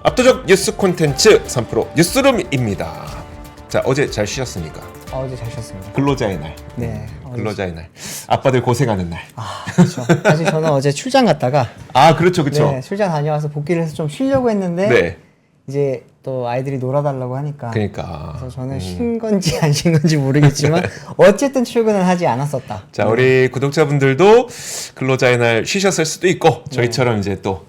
압도적 뉴스 콘텐츠 3프로 뉴스룸입니다. 자, 어제 잘 쉬셨습니까? 어제 잘 쉬었습니다. 근로자의 날. 네. 근로자의 날. 아빠들 고생하는 날. 그렇죠. 사실 저는 어제 출장 갔다가 그렇죠. 네, 출장 다녀와서 복귀를 해서 좀 쉬려고 했는데 네. 이제 또 아이들이 놀아달라고 하니까 그러니까. 그래서 저는 쉰 건지 안 쉰 건지 모르겠지만 어쨌든 출근을 하지 않았었다. 자, 우리 구독자분들도 근로자의 날 쉬셨을 수도 있고 저희처럼 이제 또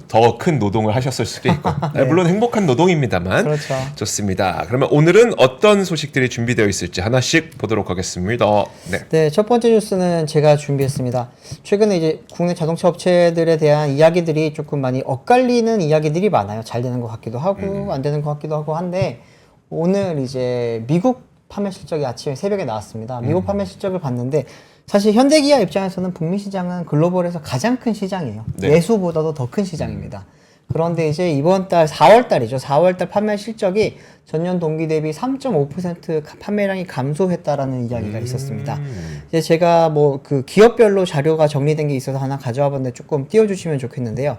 더 큰 노동을 하셨을 수도 있고 네. 물론 행복한 노동입니다만 그렇죠. 좋습니다. 그러면 오늘은 어떤 소식들이 준비되어 있을지 하나씩 보도록 하겠습니다. 네. 네, 첫 번째 뉴스는 제가 준비했습니다. 최근에 이제 국내 자동차 업체들에 대한 이야기들이 조금 많이 엇갈리는 이야기들이 많아요. 잘 되는 것 같기도 하고 안 되는 것 같기도 하고 한데 오늘 이제 미국 판매 실적이 아침에 새벽에 나왔습니다. 미국 판매 실적을 봤는데 사실 현대기아 입장에서는 북미 시장은 글로벌에서 가장 큰 시장이에요. 네. 내수보다도 더 큰 시장입니다. 그런데 이제 이번 달 4월 달이죠. 4월 달 판매 실적이 전년 동기 대비 3.5% 판매량이 감소했다라는 이야기가 있었습니다. 이제 제가 뭐 그 기업별로 자료가 정리된 게 있어서 하나 가져와 봤는데 조금 띄워주시면 좋겠는데요.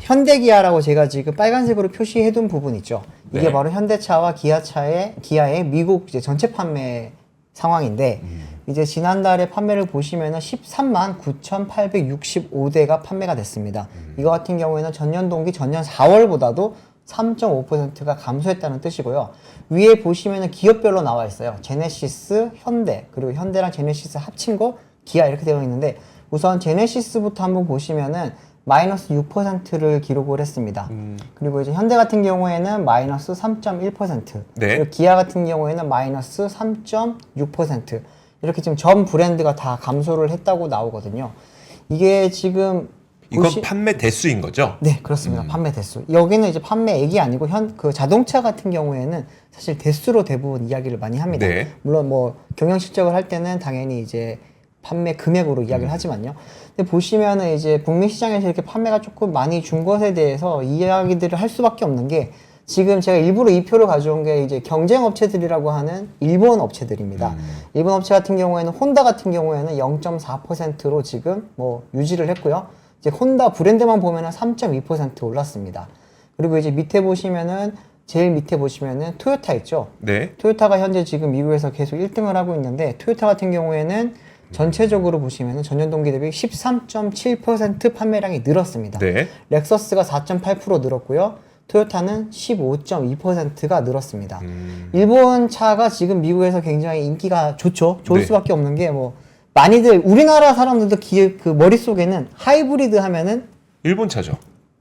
현대기아라고 제가 지금 빨간색으로 표시해둔 부분 있죠. 이게 네. 바로 바로 현대차와 기아의 미국 이제 전체 판매 상황인데 이제 지난달에 판매를 보시면은 13만 9,865대가 판매가 됐습니다. 이거 같은 경우에는 전년 동기 전년 4월보다도 3.5%가 감소했다는 뜻이고요. 위에 보시면은 기업별로 나와 있어요. 제네시스, 현대, 그리고 현대랑 제네시스 합친 거 기아 이렇게 되어 있는데 우선 제네시스부터 한번 보시면은 마이너스 6%를 기록을 했습니다. 그리고 이제 현대 같은 경우에는 마이너스 3.1%, 네. 그리고 기아 같은 경우에는 마이너스 3.6%, 이렇게 지금 전 브랜드가 다 감소를 했다고 나오거든요. 이게 지금 이건 판매 대수인 거죠? 네, 그렇습니다. 판매 대수. 여기는 이제 판매액이 아니고 그 자동차 같은 경우에는 사실 대수로 대부분 이야기를 많이 합니다. 네. 물론 뭐 경영 실적을 할 때는 당연히 이제 판매 금액으로 이야기를 하지만요. 근데 보시면은 이제 북미 시장에서 이렇게 판매가 조금 많이 준 것에 대해서 이야기들을 할 수밖에 없는 게 지금 제가 일부러 이 표를 가져온 게 이제 경쟁 업체들이라고 하는 일본 업체들입니다. 일본 업체 같은 경우에는 혼다 같은 경우에는 0.4%로 지금 뭐 유지를 했고요. 이제 혼다 브랜드만 보면은 3.2% 올랐습니다. 그리고 이제 밑에 보시면은 제일 밑에 보시면은 토요타 있죠. 네. 토요타가 현재 지금 미국에서 계속 1등을 하고 있는데 토요타 같은 경우에는 전체적으로 보시면은 전년 동기 대비 13.7% 판매량이 늘었습니다. 네. 렉서스가 4.8% 늘었고요. 토요타는 15.2%가 늘었습니다. 일본 차가 지금 미국에서 굉장히 인기가 좋죠. 좋을 네. 수밖에 없는 게 뭐 많이들 우리나라 사람들도 그 머릿속에는 하이브리드 하면은 일본 차죠.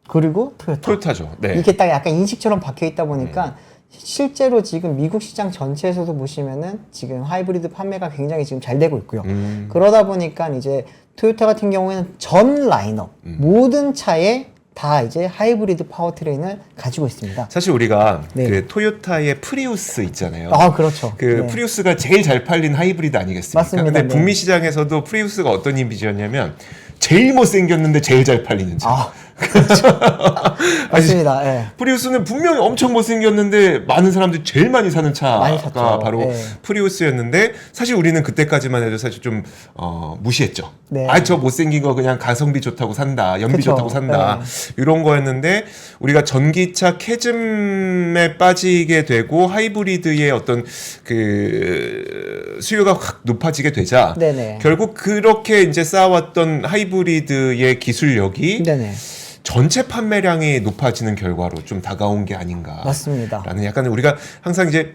그리고 토요타죠. 네. 이게 딱 약간 인식처럼 박혀 있다 보니까 실제로 지금 미국 시장 전체에서도 보시면은 지금 하이브리드 판매가 굉장히 지금 잘 되고 있고요. 그러다 보니까 이제 토요타 같은 경우에는 전 라인업 모든 차에 다 이제 하이브리드 파워트레인을 가지고 있습니다. 사실 우리가 네. 그 토요타의 프리우스 있잖아요. 그렇죠. 그 네. 프리우스가 제일 잘 팔린 하이브리드 아니겠습니까? 맞습니다. 근데 네. 북미 시장에서도 프리우스가 어떤 이미지였냐면 제일 못생겼는데 제일 잘 팔리는 차. 맞습니다. 예. 프리우스는 분명히 엄청 못생겼는데 많은 사람들이 제일 많이 사는 차가 많이 샀죠. 바로 네. 프리우스였는데 사실 우리는 그때까지만 해도 사실 좀 무시했죠. 네. 저 못생긴 거 그냥 가성비 좋다고 산다, 연비 그쵸. 좋다고 산다 이런 거였는데 우리가 전기차 캐즘에 빠지게 되고 하이브리드의 어떤 그 수요가 확 높아지게 되자 네네. 결국 그렇게 이제 쌓아왔던 하이브리드의 기술력이 네네. 전체 판매량이 높아지는 결과로 좀 다가온 게 아닌가. 맞습니다. 라는 약간 우리가 항상 이제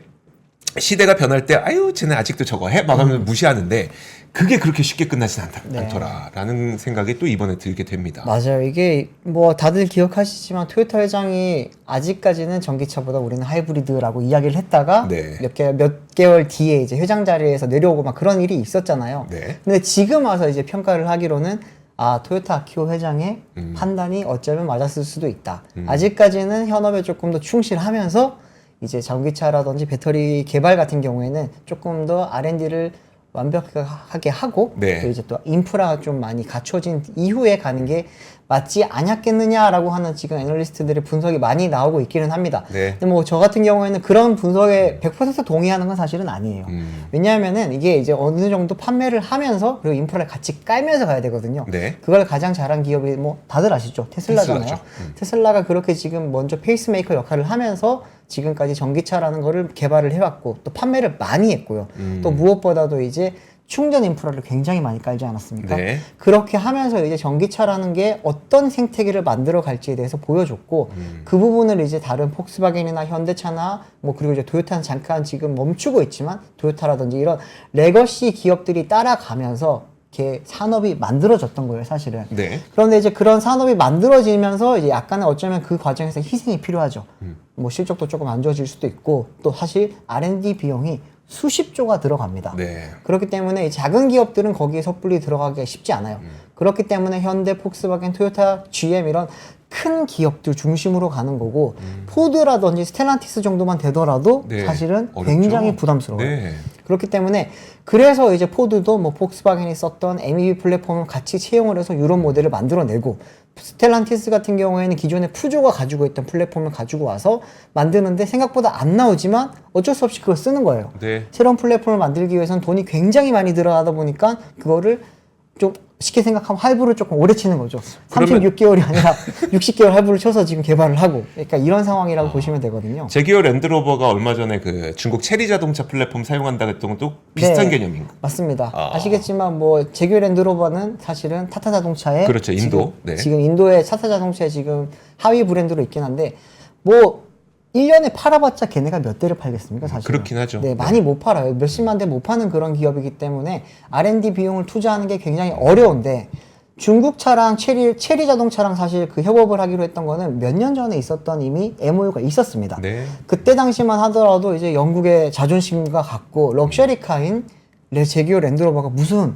시대가 변할 때 아유 쟤네 아직도 저거 해? 막 하면 무시하는데 그게 그렇게 쉽게 끝나진 않더라라는 생각이 또 이번에 들게 됩니다. 맞아요. 이게 뭐 다들 기억하시지만 토요타 회장이 아직까지는 전기차보다 우리는 하이브리드라고 이야기를 했다가 네. 몇 개월 뒤에 이제 회장 자리에서 내려오고 막 그런 일이 있었잖아요. 네. 근데 지금 와서 이제 평가를 하기로는 토요타 아키오 회장의 판단이 어쩌면 맞았을 수도 있다. 아직까지는 현업에 조금 더 충실하면서 이제 전기차라든지 배터리 개발 같은 경우에는 조금 더 R&D를 완벽하게 하고 네. 또 이제 또 인프라가 좀 많이 갖춰진 이후에 가는 게 맞지 않았겠느냐라고 하는 지금 애널리스트들의 분석이 많이 나오고 있기는 합니다. 네. 근데 뭐 저 같은 경우에는 그런 분석에 100% 동의하는 건 사실은 아니에요. 왜냐하면은 이게 이제 어느 정도 판매를 하면서 그리고 인프라를 같이 깔면서 가야 되거든요. 네. 그걸 가장 잘한 기업이 뭐 다들 아시죠? 테슬라잖아요. 테슬라죠. 테슬라가 그렇게 지금 먼저 페이스메이커 역할을 하면서 지금까지 전기차라는 거를 개발을 해왔고 또 판매를 많이 했고요. 또 무엇보다도 이제 충전 인프라를 굉장히 많이 깔지 않았습니까? 네. 그렇게 하면서 이제 전기차라는 게 어떤 생태계를 만들어 갈지에 대해서 보여줬고 그 부분을 이제 다른 폭스바겐이나 현대차나 뭐 그리고 이제 토요타는 잠깐 지금 멈추고 있지만 토요타라든지 이런 레거시 기업들이 따라가면서 이렇게 산업이 만들어졌던 거예요, 사실은. 네. 그런데 이제 그런 산업이 만들어지면서 이제 약간은 어쩌면 그 과정에서 희생이 필요하죠. 뭐 실적도 조금 안 좋아질 수도 있고 또 사실 R&D 비용이 수십조가 들어갑니다. 네. 그렇기 때문에 이 작은 기업들은 거기에 섣불리 들어가기가 쉽지 않아요. 그렇기 때문에 현대, 폭스바겐, 토요타, GM 이런 큰 기업들 중심으로 가는 거고 포드라든지 스텔란티스 정도만 되더라도 네. 사실은 어렵죠. 굉장히 부담스러워요. 네. 그렇기 때문에 그래서 이제 포드도 뭐 폭스바겐이 썼던 MEB 플랫폼을 같이 채용을 해서 유럽 모델을 만들어내고 스텔란티스 같은 경우에는 기존에 푸조가 가지고 있던 플랫폼을 가지고 와서 만드는데 생각보다 안 나오지만 어쩔 수 없이 그걸 쓰는 거예요. 네. 새로운 플랫폼을 만들기 위해서는 돈이 굉장히 많이 들어가다 보니까 그거를 좀 쉽게 생각하면 할부를 조금 오래 치는 거죠. 그러면- 36개월이 아니라 60개월 할부를 쳐서 지금 개발을 하고 그러니까 이런 상황이라고 보시면 되거든요. 제기어 랜드로버가 얼마 전에 그 중국 체리 자동차 플랫폼 사용한다고 했던 것도 비슷한 네, 개념인가? 맞습니다. 아. 아시겠지만 뭐 제규 랜드로버는 사실은 타타 자동차의 그렇죠, 인도. 네. 지금 인도의 타타 자동차의 지금 하위 브랜드로 있긴 한데 뭐 1년에 팔아봤자 걔네가 몇 대를 팔겠습니까, 사실. 그렇긴 하죠. 네, 많이 못 팔아요. 몇십만 대 못 파는 그런 기업이기 때문에 R&D 비용을 투자하는 게 굉장히 어려운데 중국 차랑 체리 자동차랑 사실 그 협업을 하기로 했던 거는 몇 년 전에 있었던 이미 MOU가 있었습니다. 네. 그때 당시만 하더라도 이제 영국의 자존심과 같고 럭셔리카인 제기어 랜드로버가 무슨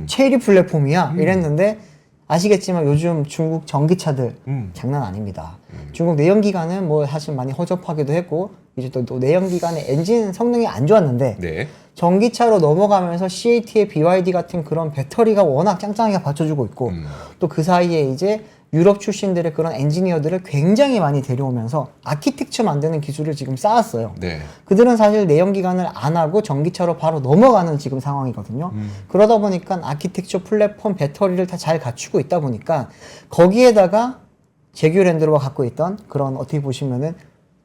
체리 플랫폼이야 이랬는데 아시겠지만 요즘 중국 전기차들 장난 아닙니다. 중국 내연기관은 뭐 사실 많이 허접하기도 했고 이제 또 내연기관의 엔진 성능이 안 좋았는데 네. 전기차로 넘어가면서 CAT의 BYD 같은 그런 배터리가 워낙 짱짱하게 받쳐주고 있고 또 그 사이에 이제 유럽 출신들의 그런 엔지니어들을 굉장히 많이 데려오면서 아키텍처 만드는 기술을 지금 쌓았어요. 네. 그들은 사실 내연기관을 안 하고 전기차로 바로 넘어가는 지금 상황이거든요. 그러다 보니까 아키텍처 플랫폼 배터리를 다 잘 갖추고 있다 보니까 거기에다가 제규 랜드로버 갖고 있던 그런 어떻게 보시면은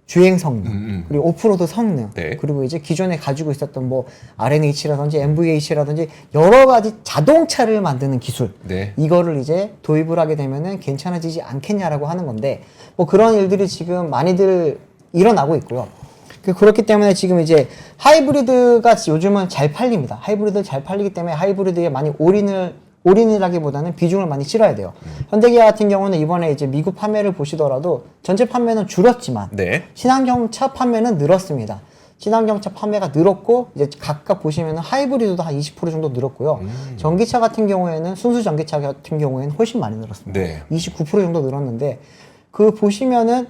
주행 성능 그리고 오프로드 성능 네. 그리고 이제 기존에 가지고 있었던 뭐 RNH라든지 MVH라든지 여러 가지 자동차를 만드는 기술 네. 이거를 이제 도입을 하게 되면은 괜찮아지지 않겠냐라고 하는 건데 뭐 그런 일들이 지금 많이들 일어나고 있고요. 그렇기 때문에 지금 이제 하이브리드가 요즘은 잘 팔립니다. 하이브리드 잘 팔리기 때문에 하이브리드에 많이 올인이라기보다는 비중을 많이 실어야 돼요. 현대기아 같은 경우는 이번에 이제 미국 판매를 보시더라도 전체 판매는 줄었지만 네. 친환경차 판매는 늘었습니다. 친환경차 판매가 늘었고 이제 각각 보시면은 하이브리드도 한 20% 정도 늘었고요. 전기차 같은 경우에는 순수 전기차 같은 경우에는 훨씬 많이 늘었습니다. 네. 29% 정도 늘었는데 그 보시면은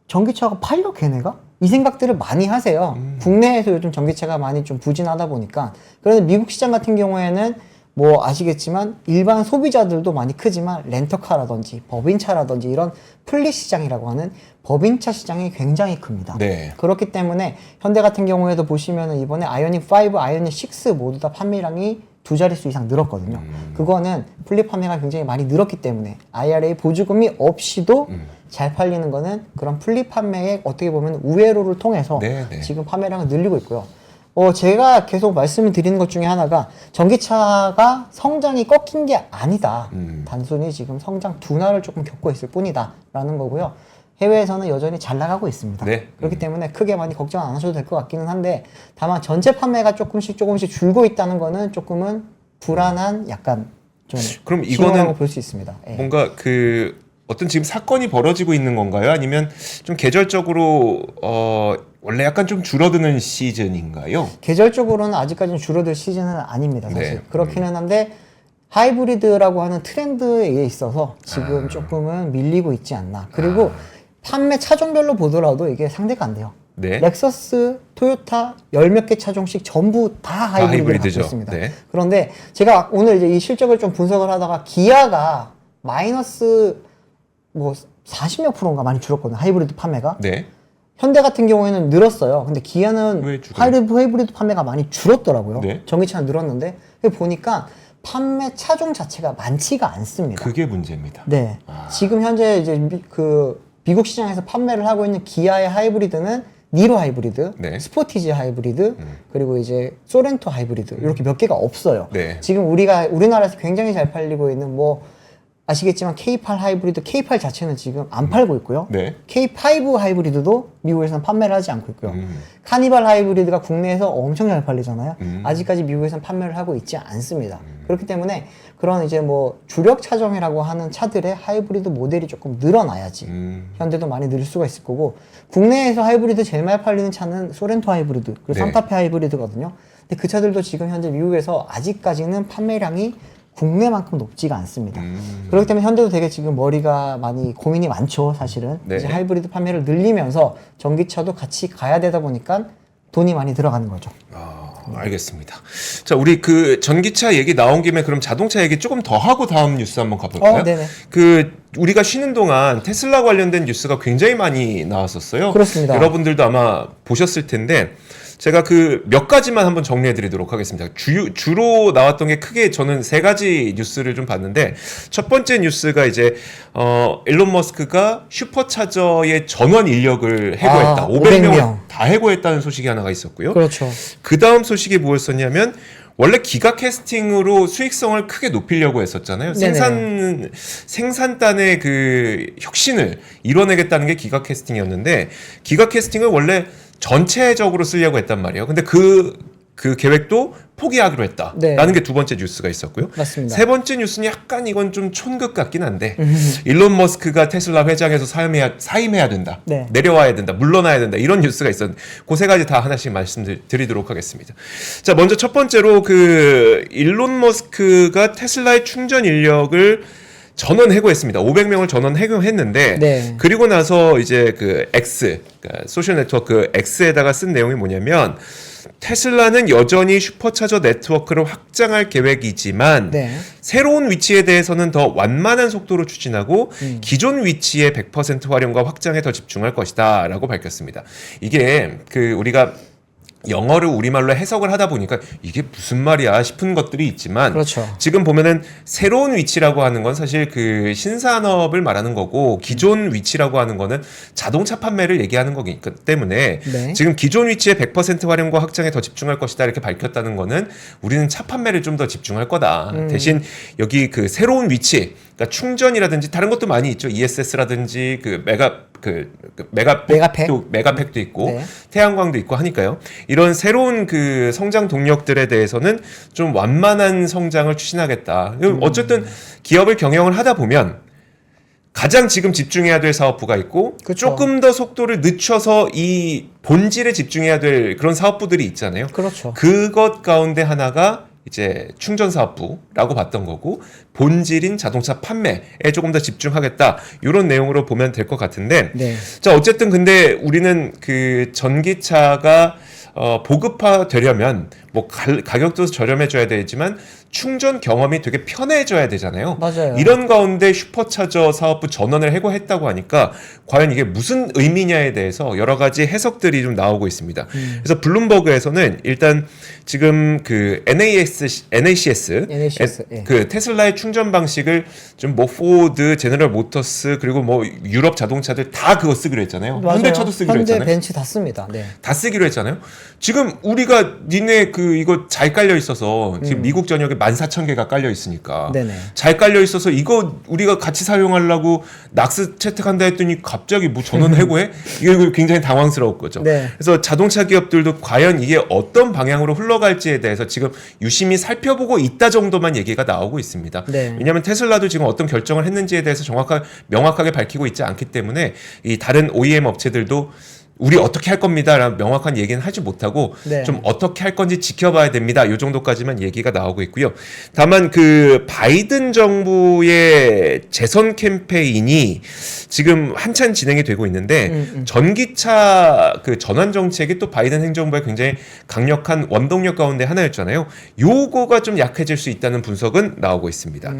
전기차가 팔려 걔네가? 이 생각들을 많이 하세요. 국내에서 요즘 전기차가 많이 좀 부진하다 보니까. 그런데 미국 시장 같은 경우에는 뭐 아시겠지만 일반 소비자들도 많이 크지만 렌터카라든지 법인차라든지 이런 플릿 시장이라고 하는 법인차 시장이 굉장히 큽니다. 네. 그렇기 때문에 현대 같은 경우에도 보시면은 이번에 아이오닉 5, 아이오닉 6 모두 다 판매량이 두 자릿수 이상 늘었거든요. 그거는 플립 판매가 굉장히 많이 늘었기 때문에 IRA 보조금이 없이도 잘 팔리는 거는 그런 플립 판매의 어떻게 보면 우회로를 통해서 네, 네. 지금 판매량을 늘리고 있고요. 제가 계속 말씀을 드리는 것 중에 하나가 전기차가 성장이 꺾인 게 아니다. 단순히 지금 성장 둔화를 조금 겪고 있을 뿐이다. 라는 거고요. 해외에서는 여전히 잘 나가고 있습니다. 네. 그렇기 때문에 크게 많이 걱정 안 하셔도 될 것 같기는 한데 다만 전체 판매가 조금씩 줄고 있다는 거는 조금은 불안한 약간 좀 그럼 신호라고 이거는 볼 수 있습니다. 예. 뭔가 그 어떤 지금 사건이 벌어지고 있는 건가요? 아니면 좀 계절적으로 원래 약간 좀 줄어드는 시즌인가요? 계절적으로는 아직까지는 줄어들 시즌은 아닙니다. 사실 네. 그렇기는 한데 하이브리드라고 하는 트렌드에 있어서 지금 조금은 밀리고 있지 않나. 그리고 판매 차종별로 보더라도 이게 상대가 안 돼요. 네. 렉서스, 토요타 열 몇 개 차종씩 전부 다 하이브리드를 갖고 하이브리드죠. 있습니다. 네. 그런데 제가 오늘 이제 이 실적을 좀 분석을 하다가 기아가 마이너스 뭐 40몇 %인가 많이 줄었거든요. 하이브리드 판매가. 네. 현대 같은 경우에는 늘었어요. 근데 왜 기아는 줄어요? 하이브리드 판매가 많이 줄었더라고요. 네. 전기차는 늘었는데 보니까 판매 차종 자체가 많지가 않습니다. 그게 문제입니다. 네. 지금 현재 이제 미국 시장에서 판매를 하고 있는 기아의 하이브리드는 니로 하이브리드, 네. 스포티지 하이브리드, 그리고 이제 소렌토 하이브리드 이렇게 몇 개가 없어요. 네. 지금 우리나라에서 굉장히 잘 팔리고 있는 뭐 아시겠지만 K8 하이브리드, K8 자체는 지금 안 팔고 있고요. 네. K5 하이브리드도 미국에서는 판매를 하지 않고 있고요. 카니발 하이브리드가 국내에서 엄청 잘 팔리잖아요. 아직까지 미국에서는 판매를 하고 있지 않습니다. 그렇기 때문에 그런 이제 뭐 주력 차종이라고 하는 차들의 하이브리드 모델이 조금 늘어나야지 현대도 많이 늘 수가 있을 거고, 국내에서 하이브리드 제일 많이 팔리는 차는 소렌토 하이브리드 그리고 네. 산타페 하이브리드거든요. 근데 그 차들도 지금 현재 미국에서 아직까지는 판매량이 국내만큼 높지가 않습니다. 그렇기 때문에 현대도 되게 지금 머리가 많이 고민이 많죠, 사실은. 네. 이제 하이브리드 판매를 늘리면서 전기차도 같이 가야 되다 보니까 돈이 많이 들어가는 거죠. 알겠습니다. 자, 우리 그 전기차 얘기 나온 김에 그럼 자동차 얘기 조금 더 하고 다음 뉴스 한번 가볼까요? 네네. 그 우리가 쉬는 동안 테슬라 관련된 뉴스가 굉장히 많이 나왔었어요. 그렇습니다. 여러분들도 아마 보셨을 텐데 제가 그 몇 가지만 한번 정리해 드리도록 하겠습니다. 주로 나왔던 게 크게 저는 세 가지 뉴스를 좀 봤는데, 첫 번째 뉴스가 이제 일론 머스크가 슈퍼차저의 전원 인력을 해고했다. 500명 다 해고했다는 소식이 하나가 있었고요. 그렇죠. 그 다음 소식이 뭐였었냐면, 원래 기가 캐스팅으로 수익성을 크게 높이려고 했었잖아요. 생산단의 그 혁신을 이뤄내겠다는 게 기가 캐스팅이었는데, 기가 캐스팅을 원래 전체적으로 쓰려고 했단 말이에요. 근데 그 계획도 포기하기로 했다. 네. 라는 게 두 번째 뉴스가 있었고요. 맞습니다. 세 번째 뉴스는 약간 이건 좀 촌극 같긴 한데, 일론 머스크가 테슬라 회장에서 사임해야 된다. 네. 내려와야 된다. 물러나야 된다. 이런 뉴스가 있었는데, 그 세 가지 다 하나씩 말씀드리도록 하겠습니다. 자, 먼저 첫 번째로 그 일론 머스크가 테슬라의 충전 인력을 전원 해고했습니다. 500명을 전원 해고했는데, 네. 그리고 나서 이제 그 X, 그러니까 소셜 네트워크 X에다가 쓴 내용이 뭐냐면, 테슬라는 여전히 슈퍼차저 네트워크를 확장할 계획이지만 네. 새로운 위치에 대해서는 더 완만한 속도로 추진하고 기존 위치의 100% 활용과 확장에 더 집중할 것이다 라고 밝혔습니다. 이게 그 우리가 영어를 우리말로 해석을 하다 보니까 이게 무슨 말이야 싶은 것들이 있지만, 그렇죠. 지금 보면은 새로운 위치라고 하는 건 사실 그 신산업을 말하는 거고, 기존 위치라고 하는 거는 자동차 판매를 얘기하는 거기 때문에 네. 지금 기존 위치의 100% 활용과 확장에 더 집중할 것이다 이렇게 밝혔다는 거는 우리는 차 판매를 좀 더 집중할 거다. 대신 여기 그 새로운 위치, 그러니까 충전이라든지 다른 것도 많이 있죠. ESS라든지 메가팩도 있고 네. 태양광도 있고 하니까요. 이런 새로운 그 성장 동력들에 대해서는 좀 완만한 성장을 추진하겠다. 어쨌든 기업을 경영을 하다 보면 가장 지금 집중해야 될 사업부가 있고, 그쵸. 조금 더 속도를 늦춰서 이 본질에 집중해야 될 그런 사업부들이 있잖아요. 그렇죠. 그것 가운데 하나가 이제 충전 사업부라고 봤던 거고, 본질인 자동차 판매에 조금 더 집중하겠다 이런 내용으로 보면 될 것 같은데, 네. 자, 어쨌든 근데 우리는 그 전기차가 보급화 되려면 뭐 가격도 저렴해져야 되지만 충전 경험이 되게 편해져야 되잖아요. 맞아요. 이런 가운데 슈퍼차저 사업부 전원을 해고했다고 하니까 과연 이게 무슨 의미냐에 대해서 여러 가지 해석들이 좀 나오고 있습니다. 그래서 블룸버그에서는 일단 지금 그 NACS 예. 그 테슬라의 충전 방식을 좀 뭐 포드, 제너럴 모터스 그리고 뭐 유럽 자동차들 다 그거 쓰기로 했잖아요. 맞아요. 현대차도 쓰기로 현대 했잖아요. 벤츠 다 씁니다. 네. 다 쓰기로 했잖아요. 지금 우리가 니네 그 이거 잘 깔려 있어서 지금 미국 전역에 14,000개가 깔려 있으니까 네네. 잘 깔려 있어서 이거 우리가 같이 사용하려고 낙스 채택한다 했더니 갑자기 뭐 전원 해고해? 이거 굉장히 당황스러울 거죠. 네. 그래서 자동차 기업들도 과연 이게 어떤 방향으로 흘러갈지에 대해서 지금 유심히 살펴보고 있다 정도만 얘기가 나오고 있습니다. 네. 왜냐하면 테슬라도 지금 어떤 결정을 했는지에 대해서 명확하게 밝히고 있지 않기 때문에 이 다른 OEM 업체들도 우리 어떻게 할 겁니다라는 명확한 얘기는 하지 못하고 네. 좀 어떻게 할 건지 지켜봐야 됩니다. 요 정도까지만 얘기가 나오고 있고요. 다만 그 바이든 정부의 재선 캠페인이 지금 한참 진행이 되고 있는데 전기차 그 전환 정책이 또 바이든 행정부의 굉장히 강력한 원동력 가운데 하나였잖아요. 요거가 좀 약해질 수 있다는 분석은 나오고 있습니다.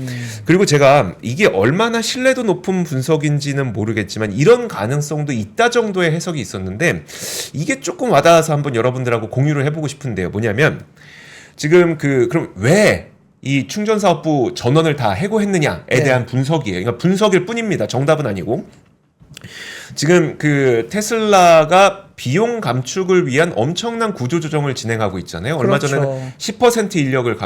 그리고 제가 이게 얼마나 신뢰도 높은 분석인지는 모르겠지만 이런 가능성도 있다 정도의 해석이 있었는데 이게 조금 와닿아서 한번 여러분들하고 공유를 해보고 싶은데요. 뭐냐면 지금 그럼 왜 이 충전사업부 전원을 다 해고했느냐에 네. 대한 분석이에요. 그러니까 분석일 뿐입니다. 정답은 아니고. 지금 그 테슬라가 비용 감축을 위한 엄청난 구조 조정을 진행하고 있잖아요. 얼마 그렇죠. 전에는 10% 인력을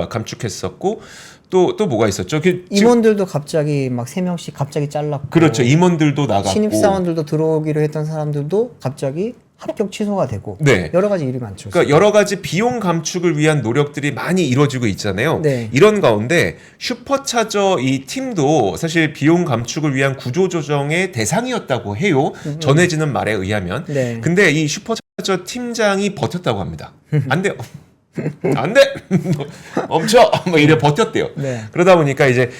감축했었고 또 뭐가 있었죠? 지금 임원들도 갑자기 막 3명씩 갑자기 잘랐고 그렇죠. 임원들도 나갔고 신입사원들도 들어오기로 했던 사람들도 갑자기 합격 취소가 되고 네. 여러 가지 일이 많죠. 그러니까 여러 가지 비용 감축을 위한 노력들이 많이 이루어지고 있잖아요. 네. 이런 가운데 슈퍼차저 이 팀도 사실 비용 감축을 위한 구조 조정의 대상이었다고 해요. 전해지는 말에 의하면. 네. 근데 이 슈퍼차저 팀장이 버텼다고 합니다. 안 돼요. 안 돼! 멈춰! 뭐 이래 버텼대요. 네. 그러다 보니까 이제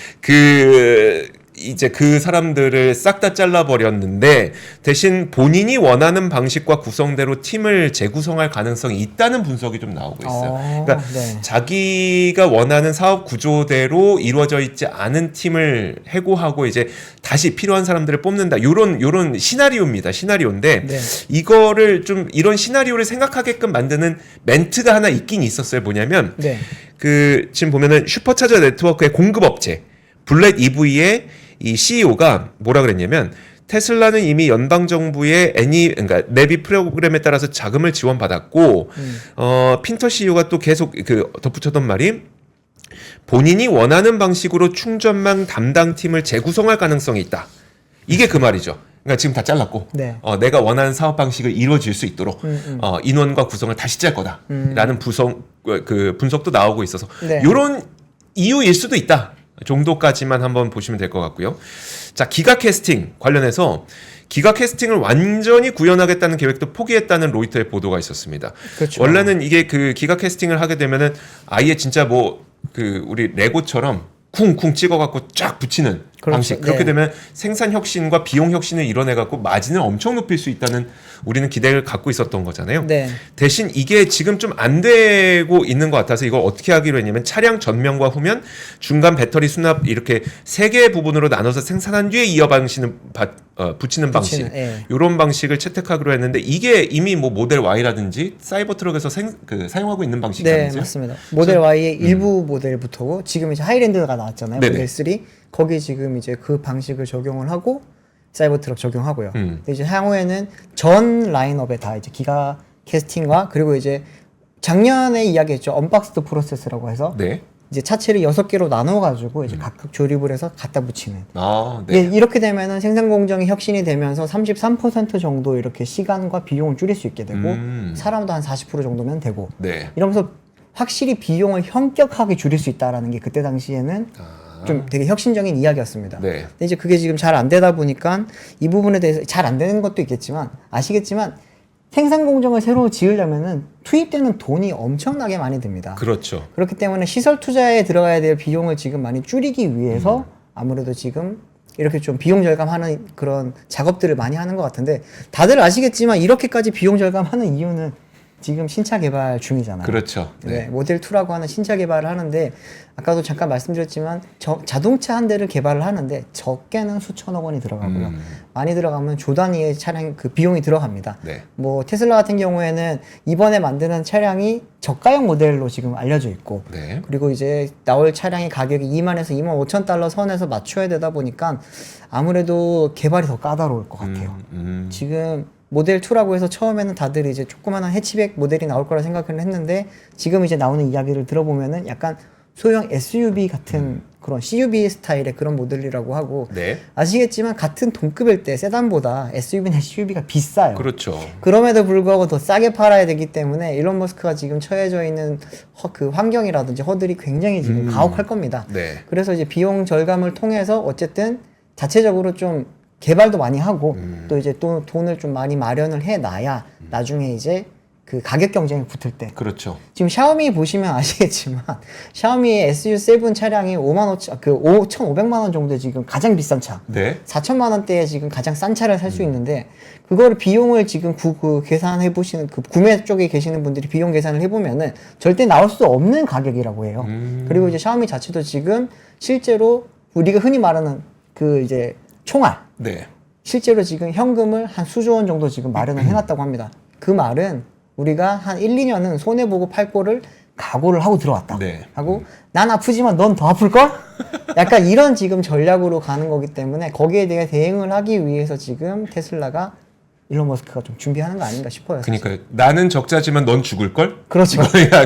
그 사람들을 싹 다 잘라버렸는데 대신 본인이 원하는 방식과 구성대로 팀을 재구성할 가능성이 있다는 분석이 좀 나오고 있어요. 그러니까 네. 자기가 원하는 사업 구조대로 이루어져 있지 않은 팀을 해고하고 이제 다시 필요한 사람들을 뽑는다. 요런 시나리오입니다. 시나리오인데 네. 이거를 좀 이런 시나리오를 생각하게끔 만드는 멘트가 하나 있긴 있었어요. 뭐냐면 네. 지금 보면은 슈퍼차저 네트워크의 공급업체 블랙 EV의 이 CEO가 뭐라 그랬냐면 테슬라는 이미 연방 정부의 그러니까 내비 프로그램에 따라서 자금을 지원받았고 핀터 CEO가 또 계속 덧붙였던 말이 본인이 원하는 방식으로 충전망 담당팀을 재구성할 가능성이 있다. 이게 그 말이죠. 그러니까 지금 다 잘랐고 네. 내가 원하는 사업 방식을 이루어질 수 있도록 인원과 구성을 다시 짤 거다라는 분석도 나오고 있어서 네. 이런 이유일 수도 있다 정도까지만 한번 보시면 될 것 같고요. 자, 기가 캐스팅 관련해서 기가 캐스팅을 완전히 구현하겠다는 계획도 포기했다는 로이터의 보도가 있었습니다. 그렇죠. 원래는 이게 기가 캐스팅을 하게 되면은 아예 진짜 우리 레고처럼 쿵쿵 찍어갖고 쫙 붙이는 그렇죠. 방식. 그렇게 네. 되면 생산 혁신과 비용 혁신을 이뤄내갖고 마진을 엄청 높일 수 있다는 우리는 기대를 갖고 있었던 거잖아요. 네. 대신 이게 지금 좀 안 되고 있는 것 같아서 이걸 어떻게 하기로 했냐면 차량 전면과 후면, 중간 배터리 수납 이렇게 세 개의 부분으로 나눠서 생산한 뒤에 이어 붙이는 방식. 예. 이런 방식을 채택하기로 했는데 이게 이미 모델 Y라든지 사이버 트럭에서 사용하고 있는 네, 방식이라면서요? 맞습니다. 모델 Y의 일부 모델부터고 지금 이제 하이랜드가 나왔잖아요. 네네. 모델 3 거기 지금 이제 그 방식을 적용을 하고 사이버 트럭 적용하고요. 근데 이제 향후에는 전 라인업에 다 이제 기가 캐스팅과 그리고 이제 작년에 이야기했죠. 언박스드 프로세스라고 해서 네. 이제 차체를 6개로 나눠 가지고 이제 각각 조립을 해서 갖다 붙이는. 아, 네. 이렇게 되면은 생산 공정이 혁신이 되면서 33% 정도 이렇게 시간과 비용을 줄일 수 있게 되고 사람도 한 40% 정도면 되고 네. 이러면서 확실히 비용을 현격하게 줄일 수 있다라는 게 그때 당시에는 좀 되게 혁신적인 이야기였습니다. 네. 근데 이제 그게 지금 잘 안 되다 보니까 이 부분에 대해서 잘 안 되는 것도 있겠지만 아시겠지만 생산 공정을 새로 지으려면은 투입되는 돈이 엄청나게 많이 듭니다. 그렇죠. 그렇기 때문에 시설 투자에 들어가야 될 비용을 지금 많이 줄이기 위해서 아무래도 지금 이렇게 좀 비용 절감하는 그런 작업들을 많이 하는 것 같은데 다들 아시겠지만 이렇게까지 비용 절감하는 이유는 지금 신차 개발 중이잖아요. 그렇죠. 네. 모델 2라고 하는 신차 개발을 하는데 아까도 잠깐 말씀드렸지만 자동차 한 대를 개발을 하는데 적게는 수천억 원이 들어가고요. 많이 들어가면 조 단위의 차량 그 비용이 들어갑니다. 네. 뭐 테슬라 같은 경우에는 이번에 만드는 차량이 저가형 모델로 지금 알려져 있고 네. 그리고 이제 나올 차량의 가격이 2만에서 2만 5천 달러 선에서 맞춰야 되다 보니까 아무래도 개발이 더 까다로울 것 같아요. 지금 모델 2라고 해서 처음에는 다들 이제 조그마한 해치백 모델이 나올 거라 생각을 했는데 지금 이제 나오는 이야기를 들어보면은 약간 소형 SUV 같은 그런 CUV 스타일의 그런 모델이라고 하고 네. 아시겠지만 같은 동급일 때 세단보다 SUV나 CUV가 비싸요. 그렇죠. 그럼에도 불구하고 더 싸게 팔아야 되기 때문에 일론 머스크가 지금 처해져 있는 그 환경이라든지 허들이 굉장히 지금 가혹할 겁니다. 네. 그래서 이제 비용 절감을 통해서 어쨌든 자체적으로 좀 개발도 많이 하고 또 이제 또 돈을 좀 많이 마련을 해놔야 나중에 이제 그 가격 경쟁이 붙을 때 그렇죠. 지금 샤오미 보시면 아시겠지만 샤오미 SU7 차량이 5,500만 원 정도 지금 가장 비싼 차. 네. 4천만 원대에 지금 가장 싼 차를 살 수 있는데 그거를 비용을 지금 그 계산해 보시는 그 구매 쪽에 계시는 분들이 비용 계산을 해 보면은 절대 나올 수 없는 가격이라고 해요. 그리고 이제 샤오미 자체도 지금 실제로 우리가 흔히 말하는 그 이제 총알 네. 실제로 지금 현금을 한 수조 원 정도 지금 마련을 해놨다고 합니다. 그 말은 우리가 한 1, 2년은 손해보고 팔 거를 각오를 하고 들어왔다. 네. 하고 난 아프지만 넌 더 아플걸? 약간 이런 지금 전략으로 가는 거기 때문에 거기에 대해 대응을 하기 위해서 지금 테슬라가 일론 머스크가 좀 준비하는 거 아닌가 싶어요. 사실. 그러니까 나는 적자지만 넌 죽을 걸? 그렇죠.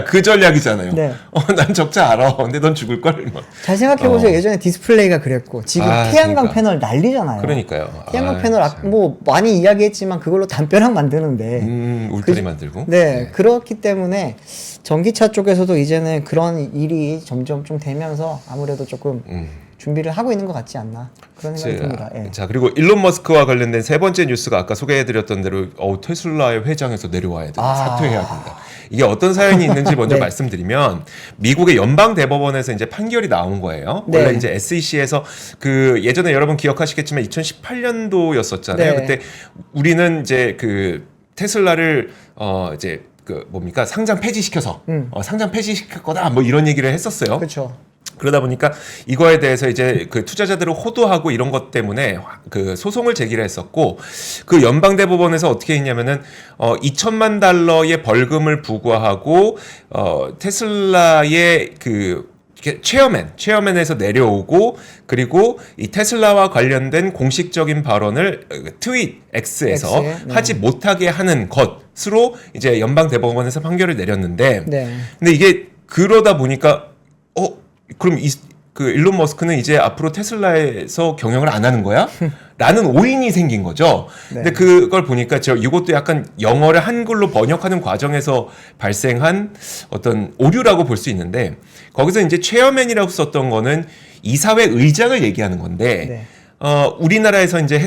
그 전략이잖아요. 네. 난 적자 알아. 근데 넌 죽을 걸. 잘 생각해보세요. 예전에 디스플레이가 그랬고 지금 태양광 그러니까. 패널 난리잖아요. 그러니까요. 태양광 패널 뭐 많이 이야기했지만 그걸로 담벼락 만드는데 울타리 만들고. 네, 그렇기 때문에 전기차 쪽에서도 이제는 그런 일이 점점 좀 되면서 아무래도 조금 준비를 하고 있는 것 같지 않나 그런 생각이 듭니다. 예. 자, 그리고 일론 머스크와 관련된 세 번째 뉴스가 아까 소개해드렸던 대로 테슬라의 회장에서 내려와야 된다. 사퇴해야 된다. 이게 어떤 사연이 있는지 먼저 네. 말씀드리면 미국의 연방 대법원에서 이제 판결이 나온 거예요. 네. 원래 이제 SEC에서 그 예전에 여러분 기억하시겠지만 2018년도였었잖아요. 네. 그때 우리는 이제 그 테슬라를 이제 그 뭡니까 상장 폐지시켜서 상장 폐지시킬 거다 뭐 이런 얘기를 했었어요. 그렇죠. 그러다 보니까 이거에 대해서 이제 그 투자자들을 호도하고 이런 것 때문에 그 소송을 제기를 했었고 그 연방대법원에서 어떻게 했냐면은 2천만 달러의 벌금을 부과하고 테슬라의 그 체어맨에서 내려오고 그리고 이 테슬라와 관련된 공식적인 발언을 트윗 X에서 네. 하지 못하게 하는 것으로 이제 연방 대법원에서 판결을 내렸는데 네. 근데 이게 그러다 보니까 그럼 그 일론 머스크는 이제 앞으로 테슬라에서 경영을 안 하는 거야? 라는 오인이 생긴 거죠. 네. 근데 그걸 보니까 이것도 약간 영어를 한글로 번역하는 과정에서 발생한 어떤 오류라고 볼 수 있는데 거기서 이제 체어맨이라고 썼던 거는 이사회 의장을 얘기하는 건데 네. 우리나라에서 이제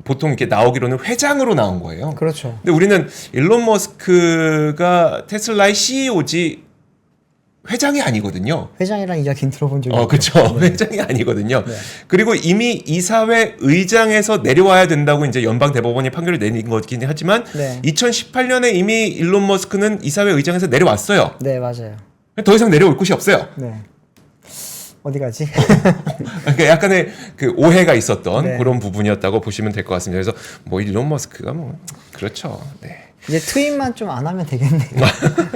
보통 이렇게 나오기로는 회장으로 나온 거예요. 그렇죠. 근데 우리는 일론 머스크가 테슬라의 CEO지 회장이 아니거든요. 회장이라는 이야기는 들어본 적이 없죠. 그렇죠. 네. 회장이 아니거든요. 네. 그리고 이미 이사회 의장에서 내려와야 된다고 이제 연방 대법원이 판결을 내린 거긴 하지만 네. 2018년에 이미 일론 머스크는 이사회 의장에서 내려왔어요. 네, 맞아요. 더 이상 내려올 곳이 없어요. 네. 어디 가지? 그러니까 약간의 그 오해가 있었던 네. 그런 부분이었다고 보시면 될 것 같습니다. 그래서 뭐 일론 머스크가 뭐 그렇죠. 네. 이제 트윗만 좀 안 하면 되겠네요.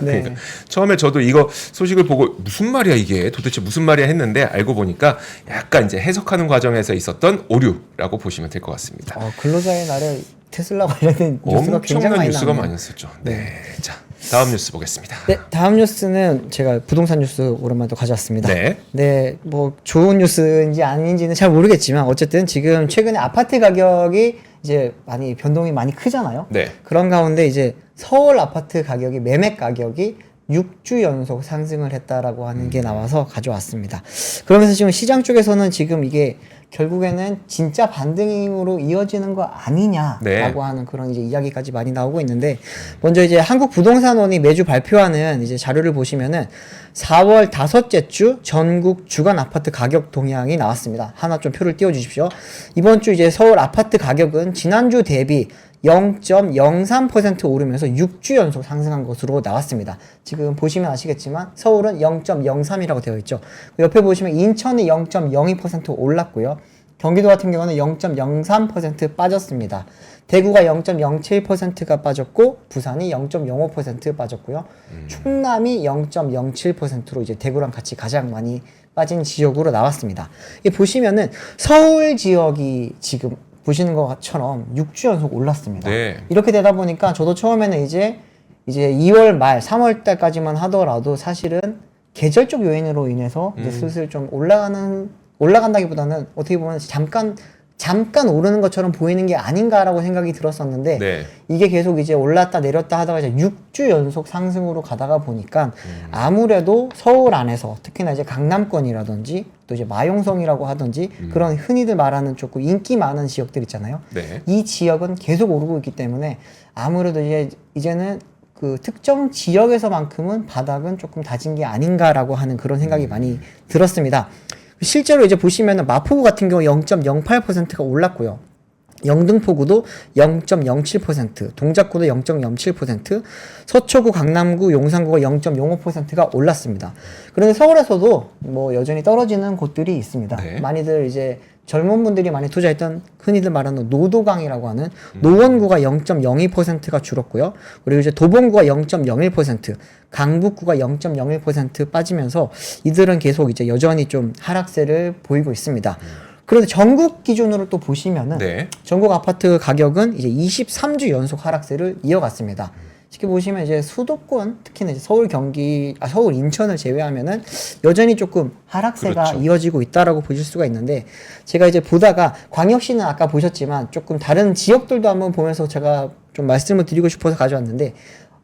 네. 그러니까 처음에 저도 이거 소식을 보고 무슨 말이야 이게 도대체 무슨 말이야 했는데 알고 보니까 약간 이제 해석하는 과정에서 있었던 오류라고 보시면 될 것 같습니다. 근로자의 날에 테슬라 관련된 뉴스가 굉장히 엄청난 많이 뉴스가 나오네요. 많이 있었죠. 네. 자, 다음 뉴스 보겠습니다. 네, 다음 뉴스는 제가 부동산 뉴스 오랜만에 또 가져왔습니다. 네. 네, 뭐 좋은 뉴스인지 아닌지는 잘 모르겠지만 어쨌든 지금 최근에 아파트 가격이 이제 많이 변동이 많이 크잖아요. 네. 그런 가운데 이제 서울 아파트 가격이 매매 가격이 6주 연속 상승을 했다라고 하는 게 나와서 가져왔습니다. 그러면서 지금 시장 쪽에서는 지금 이게 결국에는 진짜 반등으로 이어지는 거 아니냐라고 네. 하는 그런 이제 이야기까지 많이 나오고 있는데 먼저 이제 한국부동산원이 매주 발표하는 이제 자료를 보시면은 4월 다섯째 주 전국 주간 아파트 가격 동향이 나왔습니다. 하나 좀 표를 띄워 주십시오. 이번 주 이제 서울 아파트 가격은 지난주 대비 0.03% 오르면서 6주 연속 상승한 것으로 나왔습니다. 지금 보시면 아시겠지만 서울은 0.03이라고 되어 있죠. 옆에 보시면 인천이 0.02% 올랐고요. 경기도 같은 경우는 0.03% 빠졌습니다. 대구가 0.07%가 빠졌고 부산이 0.05% 빠졌고요. 충남이 0.07%로 이제 대구랑 같이 가장 많이 빠진 지역으로 나왔습니다. 이 보시면은 서울 지역이 지금 보시는 것처럼 6주 연속 올랐습니다. 네. 이렇게 되다 보니까 저도 처음에는 이제 2월 말 3월 달까지만 하더라도 사실은 계절적 요인으로 인해서 이제 슬슬 좀 올라간다기보다는 어떻게 보면 잠깐 잠깐 오르는 것처럼 보이는 게 아닌가라고 생각이 들었었는데 네. 이게 계속 이제 올랐다 내렸다 하다가 이제 6주 연속 상승으로 가다가 보니까 아무래도 서울 안에서 특히나 이제 강남권이라든지 또 이제 마용성이라고 하든지 그런 흔히들 말하는 조금 인기 많은 지역들 있잖아요. 네. 이 지역은 계속 오르고 있기 때문에 아무래도 이제는 그 특정 지역에서만큼은 바닥은 조금 다진 게 아닌가라고 하는 그런 생각이 많이 들었습니다. 실제로 이제 보시면은 마포구 같은 경우 0.08%가 올랐고요. 영등포구도 0.07%, 동작구도 0.07%, 서초구, 강남구, 용산구가 0.05%가 올랐습니다. 그런데 서울에서도 뭐 여전히 떨어지는 곳들이 있습니다. 네. 많이들 이제 젊은 분들이 많이 투자했던 흔히들 말하는 노도강이라고 하는 노원구가 0.02%가 줄었고요. 그리고 이제 도봉구가 0.01%, 강북구가 0.01% 빠지면서 이들은 계속 이제 여전히 좀 하락세를 보이고 있습니다. 그런데 전국 기준으로 또 보시면은 네. 전국 아파트 가격은 이제 23주 연속 하락세를 이어갔습니다. 쉽게 보시면 이제 수도권, 특히나 이제 서울, 경기, 서울, 인천을 제외하면은 여전히 조금 하락세가 그렇죠. 이어지고 있다라고 보실 수가 있는데 제가 이제 보다가 광역시는 아까 보셨지만 조금 다른 지역들도 한번 보면서 제가 좀 말씀을 드리고 싶어서 가져왔는데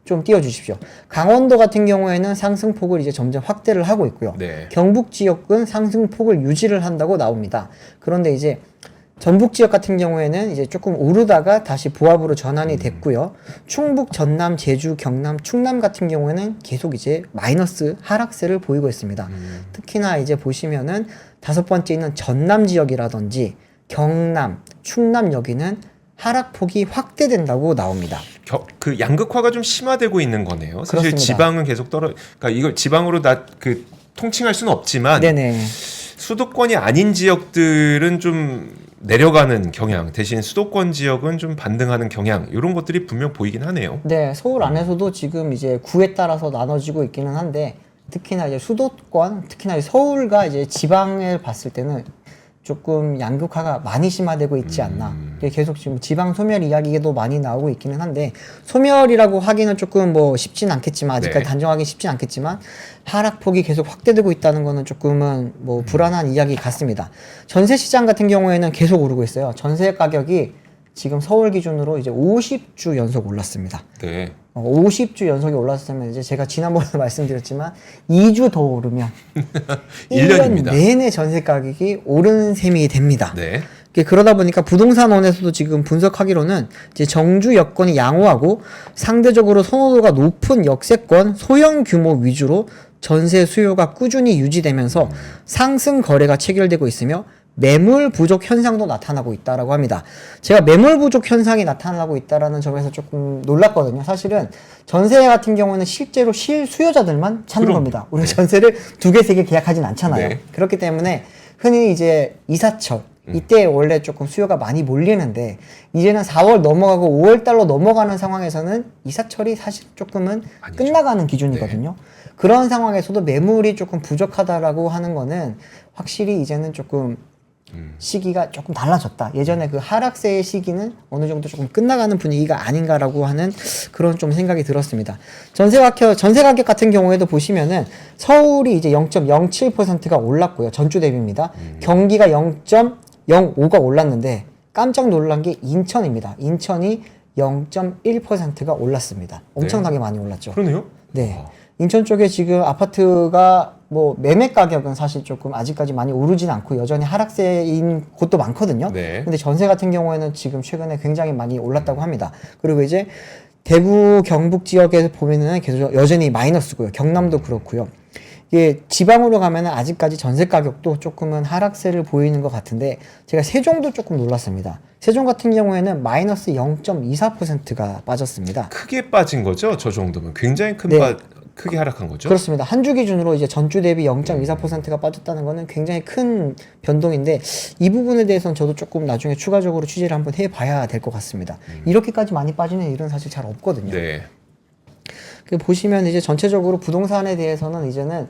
좀 띄워주십시오. 강원도 같은 경우에는 상승폭을 이제 점점 확대를 하고 있고요. 네. 경북 지역은 상승폭을 유지를 한다고 나옵니다. 그런데 이제 전북 지역 같은 경우에는 이제 조금 오르다가 다시 보합으로 전환이 됐고요. 충북, 전남, 제주, 경남, 충남 같은 경우에는 계속 이제 마이너스 하락세를 보이고 있습니다. 특히나 이제 보시면은 5번째 있는 전남 지역이라든지 경남, 충남 여기는 하락폭이 확대된다고 나옵니다. 그 양극화가 좀 심화되고 있는 거네요. 사실 그렇습니다. 지방은 계속 그러니까 이걸 지방으로 다 그 통칭할 수는 없지만 네네. 수도권이 아닌 지역들은 좀 내려가는 경향, 대신 수도권 지역은 좀 반등하는 경향, 이런 것들이 분명 보이긴 하네요. 네, 서울 안에서도 지금 이제 구에 따라서 나눠지고 있기는 한데 특히나 이제 수도권, 특히나 이제 서울과 이제 지방을 봤을 때는 조금 양극화가 많이 심화되고 있지 않나. 이게 계속 지금 지방 소멸 이야기도 많이 나오고 있기는 한데 소멸이라고 하기는 조금 뭐 쉽진 않겠지만 아직까지 네. 단정하기 쉽진 않겠지만 하락폭이 계속 확대되고 있다는 거는 조금은 뭐 불안한 이야기 같습니다. 전세 시장 같은 경우에는 계속 오르고 있어요. 전세 가격이 지금 서울 기준으로 이제 50주 연속 올랐습니다. 네. 50주 연속이 올랐으면 이제 제가 지난번에 말씀드렸지만 2주 더 오르면 1년입니다. 내내 전세 가격이 오른 셈이 됩니다. 네. 그러다 보니까 부동산원에서도 지금 분석하기로는 이제 정주 여건이 양호하고 상대적으로 선호도가 높은 역세권 소형 규모 위주로 전세 수요가 꾸준히 유지되면서 상승 거래가 체결되고 있으며 매물 부족 현상도 나타나고 있다라고 합니다. 제가 매물 부족 현상이 나타나고 있다라는 점에서 조금 놀랐거든요. 사실은 전세 같은 경우는 실제로 실수요자들만 찾는 그럼. 겁니다. 우리가 전세를 2개, 3개 계약하진 않잖아요. 네. 그렇기 때문에 흔히 이제 이사철 이때 원래 조금 수요가 많이 몰리는데 이제는 4월 넘어가고 5월 달로 넘어가는 상황에서는 이사철이 사실 조금은 아니죠. 끝나가는 기준이거든요. 그런 상황에서도 매물이 조금 부족하다라고 하는 거는 확실히 이제는 조금 시기가 조금 달라졌다. 예전에 그 하락세의 시기는 어느 정도 조금 끝나가는 분위기가 아닌가라고 하는 그런 좀 생각이 들었습니다. 전세 가격 같은 경우에도 보시면은 서울이 이제 0.07%가 올랐고요. 전주 대비입니다. 경기가 0.05가 올랐는데 깜짝 놀란 게 인천입니다. 인천이 0.1%가 올랐습니다. 엄청나게 많이 올랐죠. 그러네요. 네. 인천 쪽에 지금 아파트가 뭐 매매 가격은 사실 조금 아직까지 많이 오르진 않고 여전히 하락세인 곳도 많거든요. 네. 근데 전세 같은 경우에는 지금 최근에 굉장히 많이 올랐다고 합니다. 그리고 이제 대구, 경북 지역에서 보면은 계속 여전히 마이너스고요. 경남도 그렇고요. 이게 지방으로 가면은 아직까지 전세 가격도 조금은 하락세를 보이는 것 같은데 제가 세종도 조금 놀랐습니다. 세종 같은 경우에는 마이너스 0.24%가 빠졌습니다. 크게 빠진 거죠? 저 정도면 굉장히 네. 크게 하락한 거죠? 그렇습니다. 한 주 기준으로 이제 전주 대비 0.24%가 빠졌다는 거는 굉장히 큰 변동인데 이 부분에 대해서는 저도 조금 나중에 추가적으로 취재를 한번 해봐야 될 것 같습니다. 이렇게까지 많이 빠지는 일은 사실 잘 없거든요. 네. 보시면 이제 전체적으로 부동산에 대해서는 이제는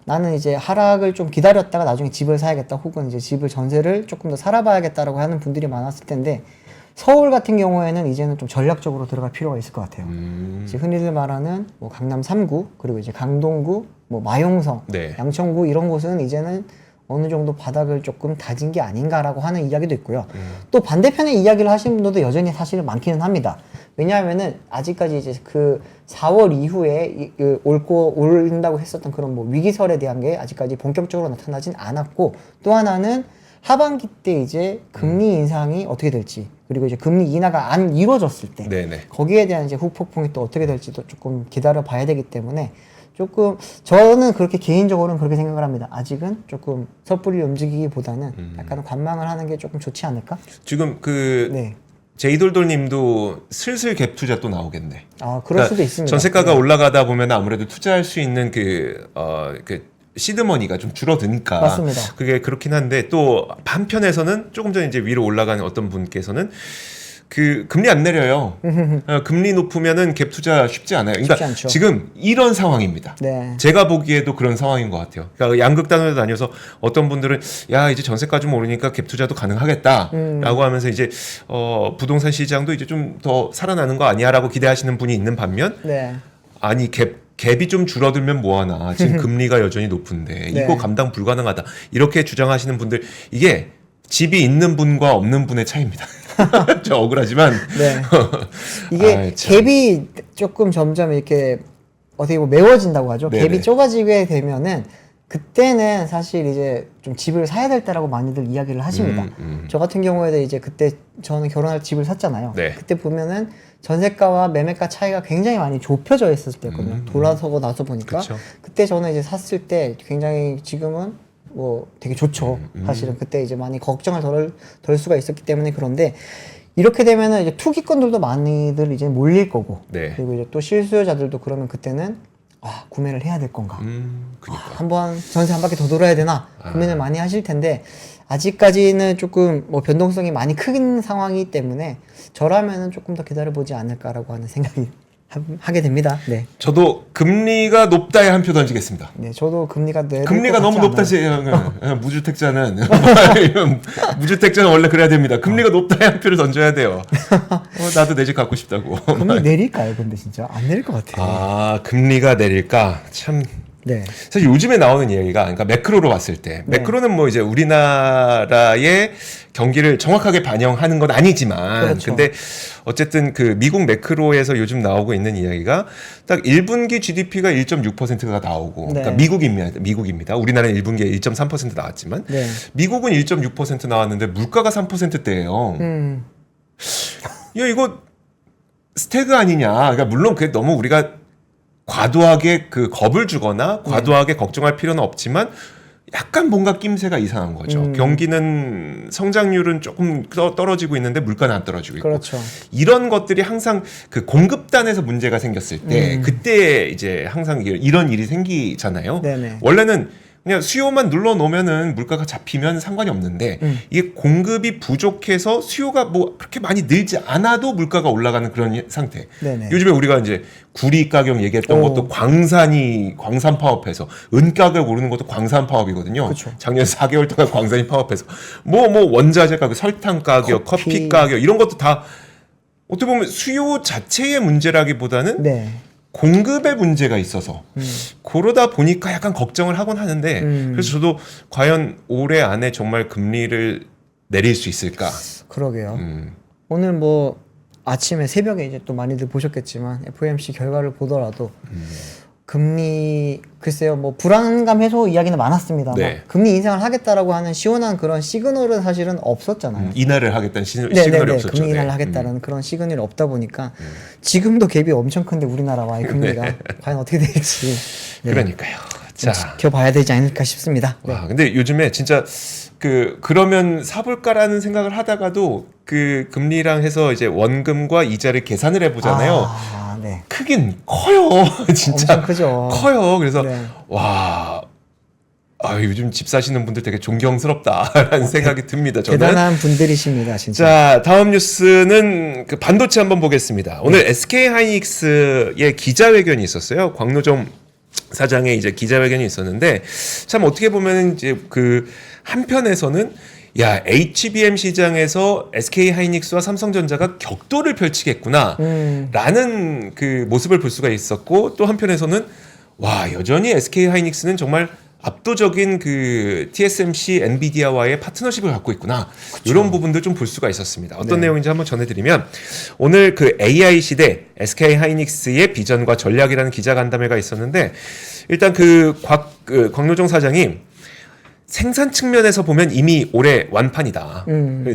나는 이제 하락을 좀 기다렸다가 나중에 집을 사야겠다 혹은 이제 집을 전세를 조금 더 살아봐야겠다라고 하는 분들이 많았을 텐데 서울 같은 경우에는 이제는 좀 전략적으로 들어갈 필요가 있을 것 같아요. 이제 흔히들 말하는 뭐 강남 3구 그리고 이제 강동구, 뭐 마용성, 네. 양천구 이런 곳은 이제는 어느 정도 바닥을 조금 다진 게 아닌가라고 하는 이야기도 있고요. 또 반대편의 이야기를 하시는 분들도 여전히 사실 많기는 합니다. 왜냐하면은 아직까지 이제 그 4월 이후에 올린다고 했었던 그런 뭐 위기설에 대한 게 아직까지 본격적으로 나타나진 않았고, 또 하나는 하반기 때 이제 금리 인상이 어떻게 될지, 그리고 이제 금리 인하가 안 이루어졌을 때 네네. 거기에 대한 이제 후폭풍이 또 어떻게 될지도 조금 기다려 봐야 되기 때문에, 조금 저는 그렇게 개인적으로는 그렇게 생각을 합니다. 아직은 조금 섣불리 움직이기보다는 약간 관망을 하는 게 조금 좋지 않을까? 지금 그 네. 제이돌돌님도 슬슬 갭 투자 또 나오겠네. 아, 그럴 수도 있습니다. 전세가가 네. 올라가다 보면 아무래도 투자할 수 있는 그 시드머니가 좀 줄어드니까. 맞습니다. 그게 그렇긴 한데, 또 한편에서는 조금 전에 이제 위로 올라간 어떤 분께서는 그 금리 안 내려요. 금리 높으면은 갭 투자 쉽지 않아요. 그러니까 쉽지 않죠. 지금 이런 상황입니다. 네. 제가 보기에도 그런 상황인 것 같아요. 그러니까 양극단으로 다녀서 어떤 분들은 야 이제 전세가 좀 오르니까 갭 투자도 가능하겠다라고 하면서 이제 부동산 시장도 이제 좀 더 살아나는 거 아니야라고 기대하시는 분이 있는 반면, 네. 아니 갭이 좀 줄어들면 뭐하나, 지금 금리가 여전히 높은데 네. 이거 감당 불가능하다 이렇게 주장하시는 분들, 이게 집이 있는 분과 없는 분의 차이입니다. 저 억울하지만 네. 이게 아이, 참. 갭이 조금 점점 이렇게 어떻게 보면 메워진다고 하죠. 네네. 갭이 좁아지게 되면은 그때는 사실 이제 좀 집을 사야 될 때라고 많이들 이야기를 하십니다. 저 같은 경우에도 이제 그때 저는 결혼할 집을 샀잖아요. 네. 그때 보면은 전세가와 매매가 차이가 굉장히 많이 좁혀져 있었을 때거든요. 돌아서고 나서 보니까. 그쵸. 그때 저는 이제 샀을 때 굉장히, 지금은 뭐 되게 좋죠. 사실은 그때 이제 많이 걱정을 덜 수가 있었기 때문에. 그런데 이렇게 되면은 이제 투기꾼들도 많이들 이제 몰릴 거고, 네. 그리고 이제 또 실수요자들도 그러면 그때는 구매를 해야 될 건가? 그니까. 한번 전세 한 바퀴 더 돌아야 되나? 고민을 많이 하실 텐데, 아직까지는 조금 뭐 변동성이 많이 큰 상황이기 때문에 저라면은 조금 더 기다려보지 않을까라고 하는 생각이 하게 됩니다. 네. 저도 금리가 높다에 한 표 던지겠습니다. 네, 저도 금리가 금리가 너무 높다지. 무주택자는 무주택자는 원래 그래야 됩니다. 금리가 높다에 한 표를 던져야 돼요. 나도 내 집 갖고 싶다고. 금리 내릴까요? 근데 진짜 안 내릴 것 같아요. 아, 금리가 내릴까? 참. 네. 사실 요즘에 나오는 이야기가, 그러니까 매크로로 봤을 때, 네. 매크로는 뭐 이제 우리나라의 경기를 정확하게 반영하는 건 아니지만, 그렇죠. 근데 어쨌든 그 미국 매크로에서 요즘 나오고 있는 이야기가 딱 1분기 GDP가 1.6%가 나오고, 네. 그러니까 미국입니다. 우리나라는 1분기에 1.3% 나왔지만, 네. 미국은 1.6% 나왔는데 물가가 3%대예요. 야, 이거 스태그 아니냐? 그러니까 물론 그게 너무 우리가 과도하게 그 겁을 주거나 과도하게 걱정할 필요는 없지만, 약간 뭔가 낌새가 이상한 거죠. 경기는 성장률은 조금 떨어지고 있는데 물가는 안 떨어지고 있고. 그렇죠. 이런 것들이 항상 그 공급단에서 문제가 생겼을 때 그때 이제 항상 이런 일이 생기잖아요. 네네. 원래는 그냥 수요만 눌러 놓으면은 물가가 잡히면 상관이 없는데, 이게 공급이 부족해서 수요가 뭐 그렇게 많이 늘지 않아도 물가가 올라가는 그런 상태. 네네. 요즘에 우리가 이제 구리 가격 얘기했던 것도 광산 파업해서, 은 가격 오르는 것도 광산 파업이거든요. 그쵸. 작년 4개월 동안 광산이 파업해서 뭐 원자재 가격, 설탕 가격, 커피 가격 이런 것도 다 어떻게 보면 수요 자체의 문제라기보다는 네. 공급의 문제가 있어서 그러다 보니까 약간 걱정을 하곤 하는데, 그래서 저도 과연 올해 안에 정말 금리를 내릴 수 있을까? 그러게요. 오늘 뭐 아침에 새벽에 이제 또 많이들 보셨겠지만 FOMC 결과를 보더라도 금리, 글쎄요, 뭐 불안감 해소 이야기는 많았습니다. 네. 금리 인상을 하겠다라고 하는 시원한 그런 시그널은 사실은 없었잖아요. 인하를 하겠다는 시그널이 네네네. 없었죠. 금리 인하를 네. 하겠다는 그런 시그널이 없다 보니까 지금도 갭이 엄청 큰데 우리나라와의 금리가 과연 어떻게 될지 그러니까요. 좀 자, 지켜봐야 되지 않을까 싶습니다. 네. 와, 근데 요즘에 진짜 그러면 사볼까라는 생각을 하다가도 그 금리랑 해서 이제 원금과 이자를 계산을 해보잖아요. 네. 크긴 커요. 진짜 엄청 크죠. 커요. 그래서 네. 와, 요즘 집 사시는 분들 되게 존경스럽다라는 생각이 듭니다. 저는. 대단한 분들이십니다, 진짜. 자, 다음 뉴스는 그 반도체 한번 보겠습니다. 오늘 SK 하이닉스의 기자회견이 있었어요. 광노정 사장의 이제 기자회견이 있었는데, 참 어떻게 보면 이제 그 한편에서는 야, HBM 시장에서 SK 하이닉스와 삼성전자가 격돌을 펼치겠구나 라는 그 모습을 볼 수가 있었고, 또 한편에서는 와, 여전히 SK 하이닉스는 정말 압도적인 그 TSMC, 엔비디아와의 파트너십을 갖고 있구나. 이런 부분들 좀 볼 수가 있었습니다. 어떤 내용인지 한번 전해드리면 오늘 그 AI 시대 SK 하이닉스의 비전과 전략이라는 기자간담회가 있었는데 일단 그 곽노정 사장이 생산 측면에서 보면 이미 올해 완판이다.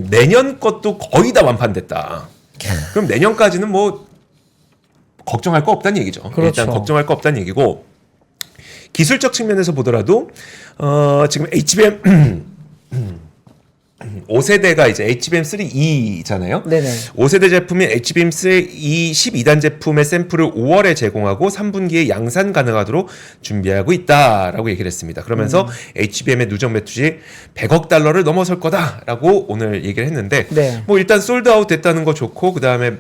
내년 것도 거의 다 완판됐다. 그럼 내년까지는 뭐 걱정할 거 없다는 얘기죠. 그렇죠. 일단 걱정할 거 없다는 얘기고 기술적 측면에서 보더라도 지금 HBM 5세대가 이제 HBM3E잖아요. 네네. 5세대 제품인 HBM3E 12단 제품의 샘플을 5월에 제공하고 3분기에 양산 가능하도록 준비하고 있다라고 얘기를 했습니다. 그러면서 HBM의 누적 매출이 100억 달러를 넘어설 거다라고 오늘 얘기를 했는데 네. 뭐 일단 솔드아웃 됐다는 거 좋고 그다음에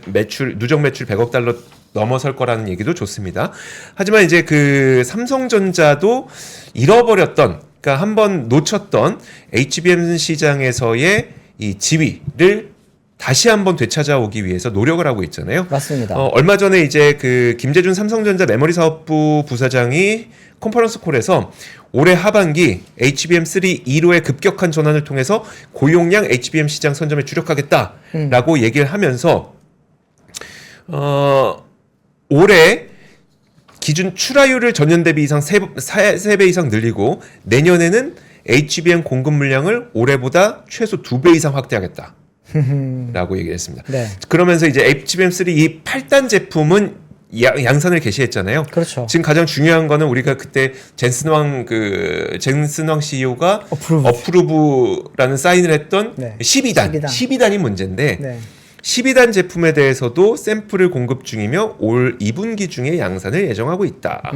누적 매출 100억 달러 넘어설 거라는 얘기도 좋습니다. 하지만 이제 그 삼성전자도 잃어버렸던 그러니까 한번 놓쳤던 HBM 시장에서의 이 지위를 다시 한번 되찾아오기 위해서 노력을 하고 있잖아요. 맞습니다. 얼마 전에 이제 그 김재준 삼성전자 메모리 사업부 부사장이 컨퍼런스 콜에서 올해 하반기 HBM3E로의 급격한 전환을 통해서 고용량 HBM 시장 선점에 주력하겠다라고 얘기를 하면서 올해 기준 출하율을 전년 대비 이상 3배 이상 늘리고 내년에는 HBM 공급 물량을 올해보다 최소 2배 이상 확대하겠다. 라고 얘기를 했습니다. 네. 그러면서 이제 HBM3 이 8단 제품은 양산을 개시했잖아요. 그렇죠. 지금 가장 중요한 거는 우리가 그때 젠슨왕 CEO가 어프루브라는 사인을 했던 네. 12단이 문제인데 네. 12단 제품에 대해서도 샘플을 공급 중이며 올 2분기 중에 양산을 예정하고 있다.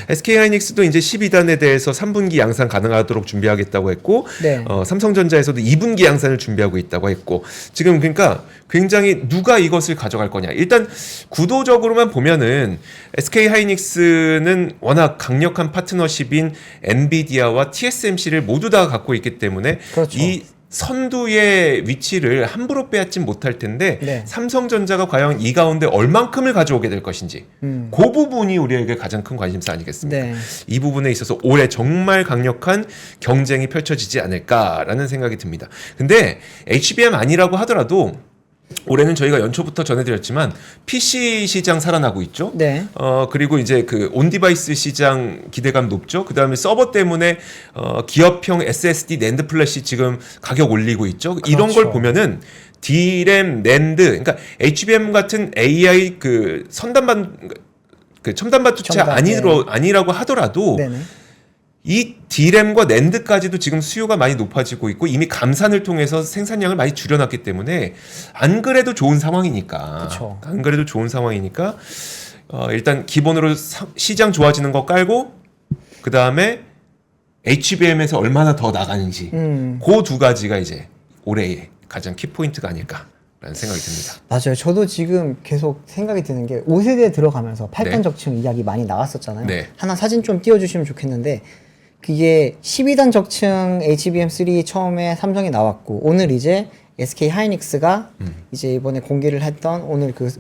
SK하이닉스도 이제 12단에 대해서 3분기 양산 가능하도록 준비하겠다고 했고 네. 삼성전자에서도 2분기 양산을 준비하고 있다고 했고 지금 그러니까 굉장히 누가 이것을 가져갈 거냐. 일단 구도적으로만 보면은 SK하이닉스는 워낙 강력한 파트너십인 엔비디아와 TSMC를 모두 다 갖고 있기 때문에 그렇죠. 이 선두의 위치를 함부로 빼앗진 못할 텐데 네. 삼성전자가 과연 이 가운데 얼만큼을 가져오게 될 것인지 그 부분이 우리에게 가장 큰 관심사 아니겠습니까? 네. 이 부분에 있어서 올해 정말 강력한 경쟁이 펼쳐지지 않을까라는 생각이 듭니다. 근데 HBM 아니라고 하더라도 올해는 저희가 연초부터 전해드렸지만 PC 시장 살아나고 있죠. 네. 그리고 이제 그 온디바이스 시장 기대감 높죠. 그 다음에 서버 때문에 기업형 SSD 낸드 플래시 지금 가격 올리고 있죠. 이런 걸 그렇죠. 보면은 D램, 낸드, 그러니까 HBM 같은 AI 그 첨단 반도체 아니라고 하더라도 네네. 이 D램과 낸드까지도 지금 수요가 많이 높아지고 있고 이미 감산을 통해서 생산량을 많이 줄여놨기 때문에 안 그래도 좋은 상황이니까 그쵸. 안 그래도 좋은 상황이니까 일단 기본으로 시장 좋아지는 거 깔고 그 다음에 HBM에서 얼마나 더 나가는지 그 두 가지가 이제 올해의 가장 키포인트가 아닐까라는 생각이 듭니다. 맞아요. 저도 지금 계속 생각이 드는 게 5세대에 들어가면서 8단 네. 적층 이야기 많이 나왔었잖아요. 네. 하나 사진 좀 띄워주시면 좋겠는데 그게 12단 적층 HBM3 처음에 삼성이 나왔고 오늘 이제 SK 하이닉스가 이제 이번에 공개를 했던 오늘 그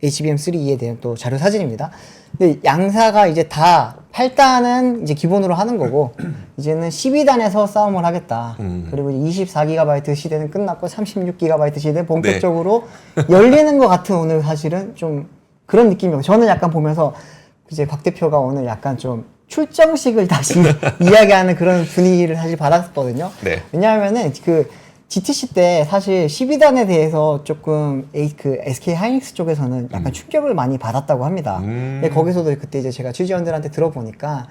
HBM3E에 대한 또 자료 사진입니다. 근데 양사가 이제 다 8단은 이제 기본으로 하는 거고 이제는 12단에서 싸움을 하겠다. 그리고 24GB 시대는 끝났고 36GB 시대 본격적으로 열리는 것 같은 오늘 사실은 좀 그런 느낌이에요. 저는 약간 보면서 이제 박 대표가 오늘 약간 좀 출정식을 다시 이야기하는 그런 분위기를 사실 받았거든요. 네. 왜냐하면은 그 GTC 때 사실 12단에 대해서 조금 그 SK 하이닉스 쪽에서는 약간 충격을 많이 받았다고 합니다. 근데 거기서도 그때 이제 제가 취재원들한테 들어보니까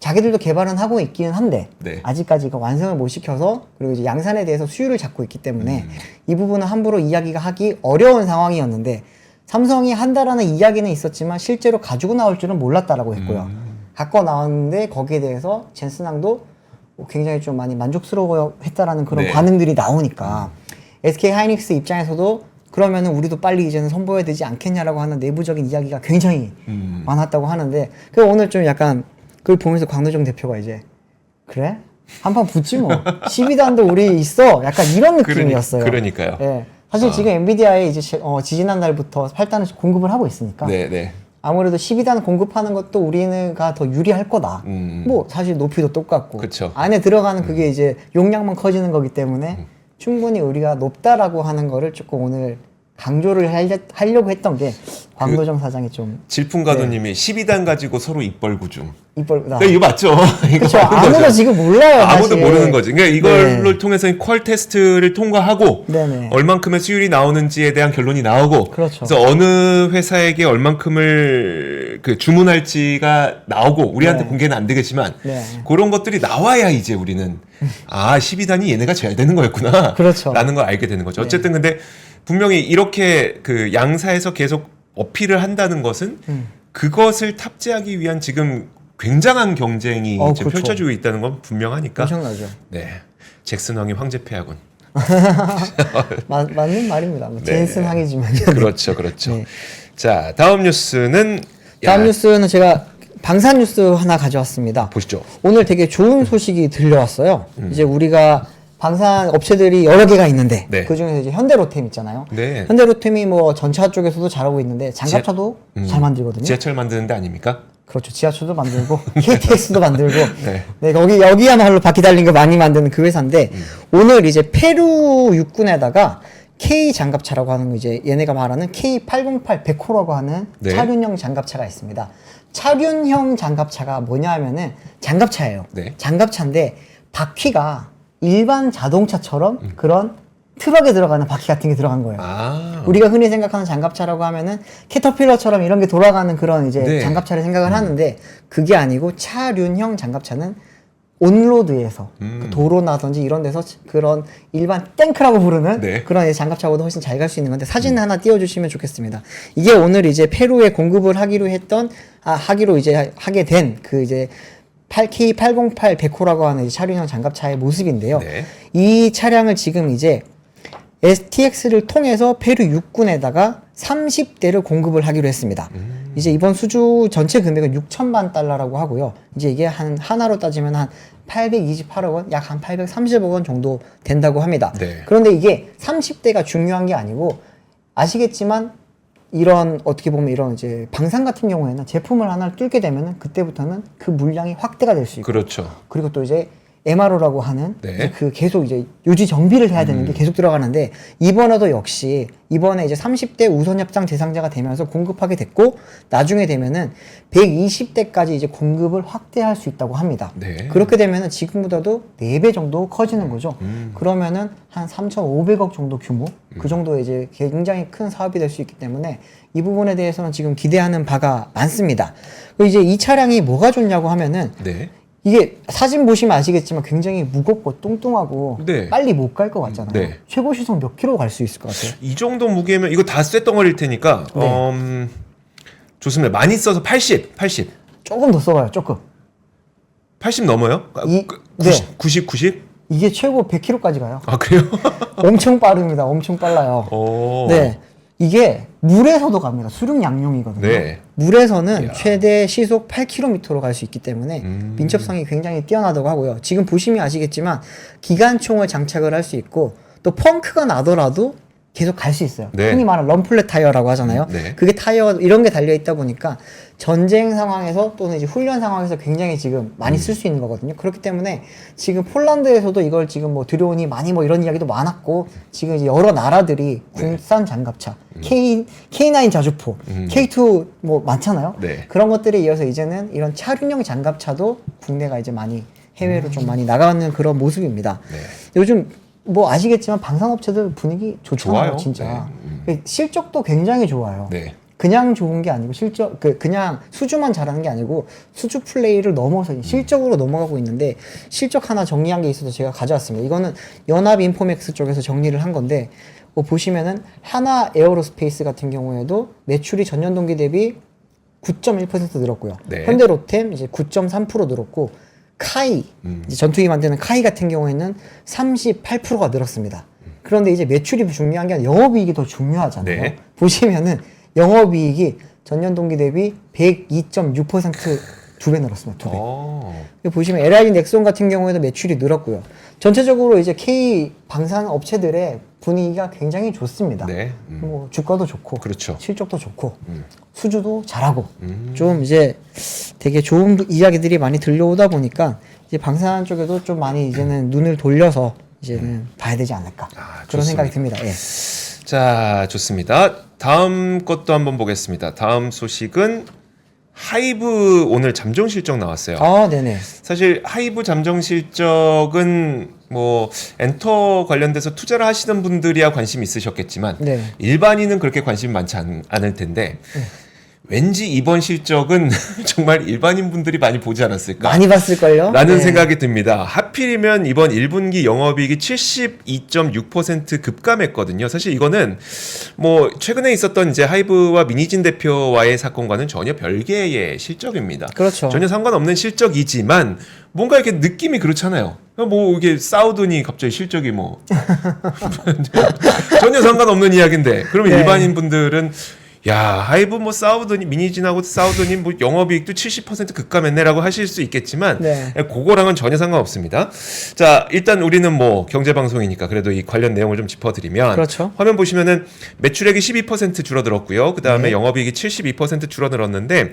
자기들도 개발은 하고 있기는 한데 네. 아직까지 그 완성을 못 시켜서 그리고 이제 양산에 대해서 수율을 잡고 있기 때문에 이 부분은 함부로 이야기가 하기 어려운 상황이었는데 삼성이 한다라는 이야기는 있었지만 실제로 가지고 나올 줄은 몰랐다라고 했고요. 갖고 나왔는데 거기에 대해서 젠슨왕도 굉장히 좀 많이 만족스러워 했다라는 그런 네. 반응들이 나오니까 SK 하이닉스 입장에서도 그러면은 우리도 빨리 이제는 선보여야 되지 않겠냐라고 하는 내부적인 이야기가 굉장히 많았다고 하는데 그 오늘 좀 약간 그걸 보면서 광노정 대표가 이제 그래? 한판 붙지 뭐 12단도 우리 있어 약간 이런 느낌이었어요. 그러니까요. 예. 사실 지금 엔비디아에 이제 지지난 날부터 8단을 공급을 하고 있으니까 네. 아무래도 12단 공급하는 것도 우리가 더 유리할 거다. 뭐 사실 높이도 똑같고 그쵸. 안에 들어가는 그게 이제 용량만 커지는 거기 때문에 충분히 우리가 높다라고 하는 거를 조금 오늘 강조를 하려고 했던 게 광도정 사장이 좀 질풍가도님이 12단 가지고 서로 입 벌구 중. 이빨 이거 맞죠? 이거 그렇죠. 맞는 아무도 거죠. 지금 몰라요. 아무도 사실. 모르는 거지. 그러니까 이걸 통해서 퀄 테스트를 통과하고 네네. 얼만큼의 수율이 나오는지에 대한 결론이 나오고 그렇죠. 그래서 어느 회사에게 얼만큼을 그 주문할지가 나오고 우리한테 네. 공개는 안 되겠지만 네. 그런 것들이 나와야 이제 우리는 12단이 얘네가 져야 되는 거였구나 그렇죠. 라는 걸 알게 되는 거죠. 네. 어쨌든 근데 분명히 이렇게 그 양사에서 계속 어필을 한다는 것은 그것을 탑재하기 위한 지금 굉장한 경쟁이 지금 그렇죠. 펼쳐지고 있다는 건 분명하니까 엄청나죠. 네. 잭슨 왕이 황제폐하군. 맞는 말입니다. 뭐 네. 제인슨 항이지만. 그렇죠, 그렇죠. 네. 자, 다음 뉴스는 다음 뉴스는 제가 방산 뉴스 하나 가져왔습니다. 보시죠. 오늘 되게 좋은 소식이 들려왔어요. 이제 우리가 방산 업체들이 여러 개가 있는데 네. 그 중에서 이제 현대로템 있잖아요. 네. 현대로템이 뭐 전차 쪽에서도 잘하고 있는데 장갑차도 잘 만들거든요. 지하철 만드는 데 아닙니까? 그렇죠. 지하철도 만들고 KTX도 만들고 네. 네, 여기야말로 바퀴 달린 거 많이 만드는 그 회사인데 오늘 이제 페루 육군에다가 K 장갑차라고 하는 거 이제 얘네가 말하는 K808 베코라고 하는 네. 차륜형 장갑차가 있습니다. 차륜형 장갑차가 뭐냐 하면은 장갑차예요. 네. 장갑차인데 바퀴가 일반 자동차처럼 그런 트럭에 들어가는 바퀴 같은 게 들어간 거예요. 우리가 흔히 생각하는 장갑차라고 하면은 캐터필러처럼 이런 게 돌아가는 그런 이제 네. 장갑차를 생각을 하는데 그게 아니고 차륜형 장갑차는 온로드에서 그 도로나든지 이런 데서 그런 일반 탱크라고 부르는 네. 그런 이제 장갑차보다 훨씬 잘 갈 수 있는 건데 사진 하나 띄워주시면 좋겠습니다. 이게 오늘 이제 페루에 공급을 하기로 했던 하기로 이제 하게 된 그 이제 K808 베코라고 하는 이제 차륜형 장갑차의 모습인데요. 네. 이 차량을 지금 이제 STX를 통해서 페루 육군에다가 30대를 공급을 하기로 했습니다. 이제 이번 수주 전체 금액은 6천만 달러라고 하고요. 이제 이게 하나로 따지면 한 828억 원, 약 한 830억 원 정도 된다고 합니다. 네. 그런데 이게 30대가 중요한 게 아니고 아시겠지만 이런 어떻게 보면 이런 이제 방산 같은 경우에는 제품을 하나를 뚫게 되면은 그때부터는 그 물량이 확대가 될 수 있고 그렇죠. 그리고 또 이제 MRO라고 하는 네. 이제 그 계속 이제 유지 정비를 해야 되는 게 계속 들어가는데 이번에도 역시 이번에 이제 30대 우선 협상 대상자가 되면서 공급하게 됐고 나중에 되면은 120대까지 이제 공급을 확대할 수 있다고 합니다. 네. 그렇게 되면은 지금보다도 4배 정도 커지는 거죠. 그러면은 한 3,500억 정도 규모 그 정도 이제 굉장히 큰 사업이 될 수 있기 때문에 이 부분에 대해서는 지금 기대하는 바가 많습니다. 그리고 이제 이 차량이 뭐가 좋냐고 하면은 네. 이게 사진 보시면 아시겠지만 굉장히 무겁고 뚱뚱하고 네. 빨리 못 갈 것 같잖아요. 네. 최고 시속 몇 킬로 갈 수 있을 것 같아요? 이 정도 무게면 이거 다 쇳덩어리일 테니까 네. 좋습니다. 많이 써서 80. 조금 더 써봐요. 조금. 80 넘어요? 네. 90? 이게 최고 100킬로까지 가요. 아, 그래요? 엄청 빠릅니다. 엄청 빨라요. 오. 네. 이게 물에서도 갑니다. 수륙 양용이거든요. 네. 물에서는 이야. 최대 시속 8km로 갈 수 있기 때문에 민첩성이 굉장히 뛰어나다고 하고요. 지금 보시면 아시겠지만 기관총을 장착을 할 수 있고 또 펑크가 나더라도 계속 갈 수 있어요. 네. 흔히 말하는 럼플렛 타이어라고 하잖아요. 네. 그게 타이어 이런 게 달려 있다 보니까 전쟁 상황에서 또는 이제 훈련 상황에서 굉장히 지금 많이 쓸 수 있는 거거든요. 그렇기 때문에 지금 폴란드에서도 이걸 지금 뭐 들여오니 많이 뭐 이런 이야기도 많았고 지금 이제 여러 나라들이 군산 장갑차, K9 자주포, K2 뭐 많잖아요. 네. 그런 것들에 이어서 이제는 이런 차륜형 장갑차도 국내가 이제 많이 해외로 좀 많이 나가는 그런 모습입니다. 네. 요즘 뭐 아시겠지만 방산업체들 분위기 좋잖아요, 좋아요. 진짜. 실적도 굉장히 좋아요. 네. 그냥 좋은 게 아니고 그냥 수주만 잘하는 게 아니고 수주 플레이를 넘어서 실적으로 넘어가고 있는데 실적 하나 정리한 게 있어서 제가 가져왔습니다. 이거는 연합 인포맥스 쪽에서 정리를 한 건데 뭐 보시면은 하나 에어로스페이스 같은 경우에도 매출이 전년 동기 대비 9.1% 늘었고요. 네. 현대로템 이제 9.3% 늘었고 카이 이제 전투기 만드는 카이 같은 경우에는 38%가 늘었습니다. 그런데 이제 매출이 중요한 게 아니라 영업이익이 더 중요하잖아요. 네. 보시면은 영업이익이 전년 동기 대비 102.6% 2배 늘었습니다. 2배. 어. 보시면 LIG 넥슨 같은 경우에도 매출이 늘었고요. 전체적으로 이제 K 방산 업체들의 분위기가 굉장히 좋습니다. 네. 뭐 주가도 좋고, 그렇죠. 실적도 좋고, 수주도 잘하고, 좀 이제 되게 좋은 이야기들이 많이 들려오다 보니까 이제 방산 쪽에도 좀 많이 이제는 눈을 돌려서 이제는 봐야 되지 않을까 그런 좋습니다. 생각이 듭니다. 예. 자, 좋습니다. 다음 것도 한번 보겠습니다. 다음 소식은 하이브 오늘 잠정 실적 나왔어요. 아, 네네. 사실 하이브 잠정 실적은 뭐 엔터 관련돼서 투자를 하시는 분들이야 관심이 있으셨겠지만 네. 일반인은 그렇게 관심이 많지 않을 텐데 왠지 이번 실적은 정말 일반인 분들이 많이 보지 않았을까? 많이 봤을걸요? 라는 네. 생각이 듭니다. 하필이면 이번 1분기 영업이익이 72.6% 급감했거든요. 사실 이거는 뭐 최근에 있었던 이제 하이브와 민희진 대표와의 사건과는 전혀 별개의 실적입니다. 그렇죠. 전혀 상관없는 실적이지만 뭔가 이렇게 느낌이 그렇잖아요. 뭐 이게 싸우더니 갑자기 실적이 뭐 전혀 상관없는 이야기인데 그러면 네. 일반인 분들은 야, 하이브 뭐 싸우더니 민희진하고 싸우더니 뭐 영업이익도 70% 급감했네라고 하실 수 있겠지만 네. 그거랑은 전혀 상관없습니다. 자, 일단 우리는 뭐 경제 방송이니까 그래도 이 관련 내용을 좀 짚어드리면 그렇죠. 화면 보시면은 매출액이 12% 줄어들었고요. 그 다음에 네. 영업이익이 72% 줄어들었는데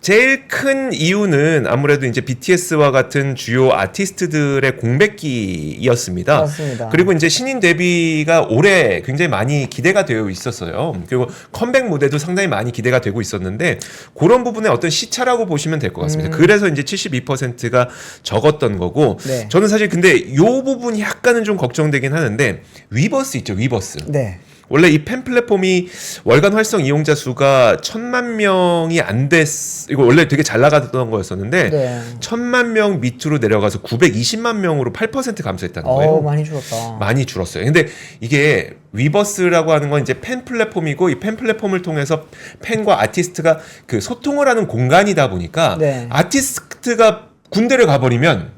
제일 큰 이유는 아무래도 이제 BTS와 같은 주요 아티스트들의 공백기였습니다. 맞습니다. 그리고 이제 신인 데뷔가 올해 굉장히 많이 기대가 되어 있었어요. 그리고 컴백 무대도 상당히 많이 기대가 되고 있었는데 그런 부분의 어떤 시차라고 보시면 될 것 같습니다. 그래서 이제 72%가 적었던 거고 네. 저는 사실 근데 이 부분이 약간은 좀 걱정되긴 하는데 위버스 있죠, 위버스. 네. 원래 이 팬 플랫폼이 월간 활성 이용자 수가 1,000만 명이 안 됐, 이거 원래 되게 잘 나가던 거였었는데, 네. 1,000만 명 밑으로 내려가서 920만 명으로 8% 감소했다는 거예요. 많이 줄었다. 많이 줄었어요. 근데 이게 위버스라고 하는 건 이제 팬 플랫폼이고 이 팬 플랫폼을 통해서 팬과 아티스트가 그 소통을 하는 공간이다 보니까 네. 아티스트가 군대를 가버리면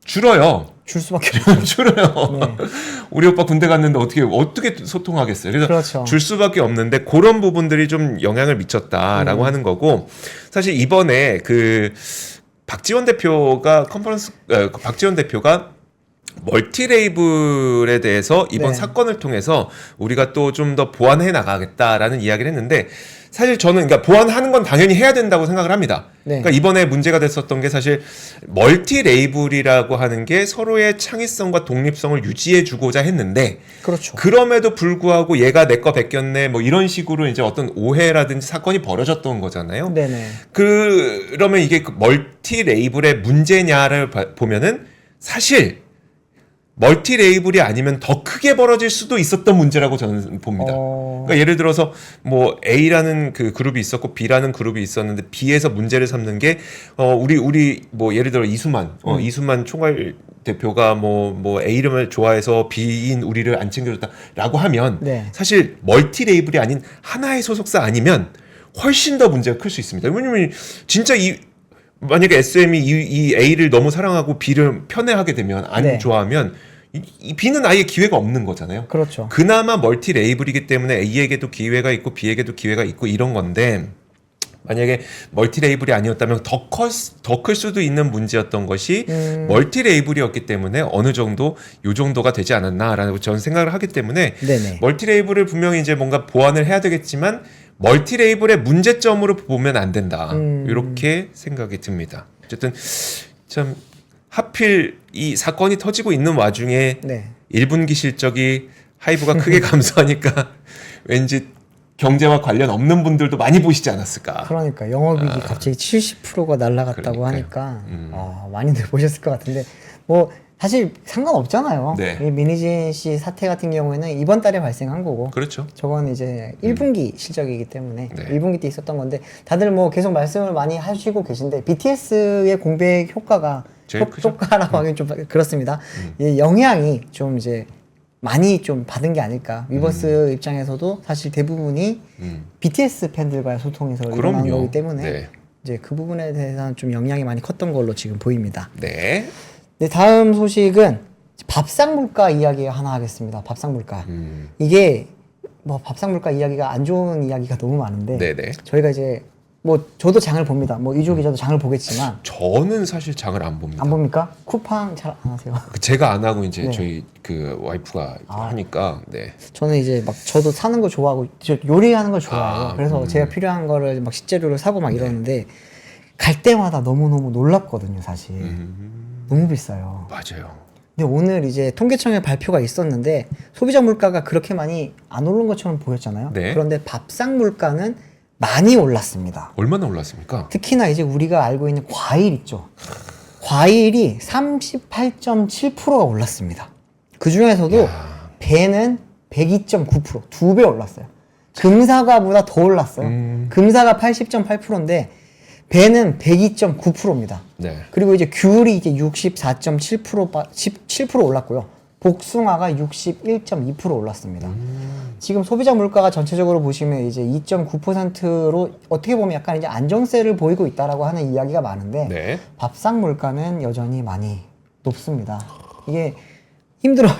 줄어요. 줄 수밖에 없어요. 줄어요. 네. 우리 오빠 군대 갔는데 어떻게 소통하겠어요. 그래서 그렇죠. 줄 수밖에 없는데 그런 부분들이 좀 영향을 미쳤다라고 하는 거고 사실 이번에 그 박지원 대표가 박지원 대표가 멀티 레이블에 대해서 이번 네. 사건을 통해서 우리가 또 좀 더 보완해 나가겠다라는 이야기를 했는데 사실 저는 그러니까 보완하는 건 당연히 해야 된다고 생각을 합니다. 네. 그러니까 이번에 문제가 됐었던 게 사실 멀티 레이블이라고 하는 게 서로의 창의성과 독립성을 유지해 주고자 했는데 그렇죠. 그럼에도 불구하고 얘가 내 거 베꼈네 뭐 이런 식으로 이제 어떤 오해라든지 사건이 벌어졌던 거잖아요. 네네. 그러면 이게 그 멀티 레이블의 문제냐를 보면은 사실 멀티 레이블이 아니면 더 크게 벌어질 수도 있었던 문제라고 저는 봅니다. 그러니까 예를 들어서 뭐 A라는 그 그룹이 있었고 B라는 그룹이 있었는데 B에서 문제를 삼는 게 우리 뭐 예를 들어 이수만 이수만 총괄 대표가 뭐 A 이름을 좋아해서 B인 우리를 안 챙겨줬다라고 하면 네. 사실 멀티 레이블이 아닌 하나의 소속사 아니면 훨씬 더 문제가 클 수 있습니다. 왜냐면 진짜 만약에 SM이 이 A를 너무 사랑하고 B를 편애하게 되면 안 네. 좋아하면 이 B는 아예 기회가 없는 거잖아요. 그렇죠. 그나마 멀티 레이블이기 때문에 A에게도 기회가 있고 B에게도 기회가 있고 이런 건데 만약에 멀티 레이블이 아니었다면 더 클 수도 있는 문제였던 것이 멀티 레이블이었기 때문에 어느 정도 요 정도가 되지 않았나라고 저는 생각을 하기 때문에 네네. 멀티 레이블을 분명히 이제 뭔가 보완을 해야 되겠지만 멀티 레이블의 문제점으로 보면 안 된다. 이렇게 생각이 듭니다. 어쨌든 참 하필 이 사건이 터지고 있는 와중에 네. 1분기 실적이 하이브가 크게 감소하니까 왠지 경제와 관련 없는 분들도 많이 보시지 않았을까. 그러니까 영업이익이 갑자기 70%가 날아갔다고 그러니까요. 하니까 많이들 보셨을 것 같은데 뭐 사실 상관없잖아요. 네. 이 민희진 씨 사태 같은 경우에는 이번 달에 발생한 거고 그렇죠. 저건 이제 1분기 실적이기 때문에 네. 1분기 때 있었던 건데 다들 뭐 계속 말씀을 많이 하시고 계신데 BTS의 공백 효과가 제일 크죠. 효과라고 하긴 좀 그렇습니다. 이 영향이 좀 이제 많이 좀 받은 게 아닐까. 위버스 입장에서도 사실 대부분이 BTS 팬들과의 소통에서 일어나는 그럼요. 거기 때문에 네. 이제 그 부분에 대해서는 좀 영향이 많이 컸던 걸로 지금 보입니다. 네. 네, 다음 소식은 밥상 물가 이야기 하나 하겠습니다. 밥상 물가. 이게 뭐 밥상 물가 이야기가 안 좋은 이야기가 너무 많은데 네네. 저희가 이제 뭐 저도 장을 봅니다. 뭐 이주 기자도 장을 보겠지만 저는 사실 장을 안 봅니다. 안 봅니까? 쿠팡 잘 안 하세요? 제가 안 하고 이제 네. 저희 그 와이프가 하니까 네. 저는 이제 막 저도 사는 거 좋아하고 저 요리하는 걸 좋아해요. 그래서 제가 필요한 거를 막 식재료를 사고 막 이러는데 갈 때마다 너무너무 놀랍거든요, 사실. 너무 비싸요. 맞아요. 근데 오늘 이제 통계청의 발표가 있었는데 소비자 물가가 그렇게 많이 안 오른 것처럼 보였잖아요. 네. 그런데 밥상 물가는 많이 올랐습니다. 얼마나 올랐습니까? 특히나 이제 우리가 알고 있는 과일 있죠. 과일이 38.7%가 올랐습니다. 그 중에서도 배는 102.9%, 2배 올랐어요. 금사과보다 더 올랐어요. 금사가 80.8%인데 배는 102.9%입니다. 네. 그리고 이제 귤이 이제 64.7% 올랐고요. 복숭아가 61.2% 올랐습니다. 지금 소비자 물가가 전체적으로 보시면 이제 2.9%로 어떻게 보면 약간 이제 안정세를 보이고 있다라고 하는 이야기가 많은데 네. 밥상 물가는 여전히 많이 높습니다. 이게 힘들어요.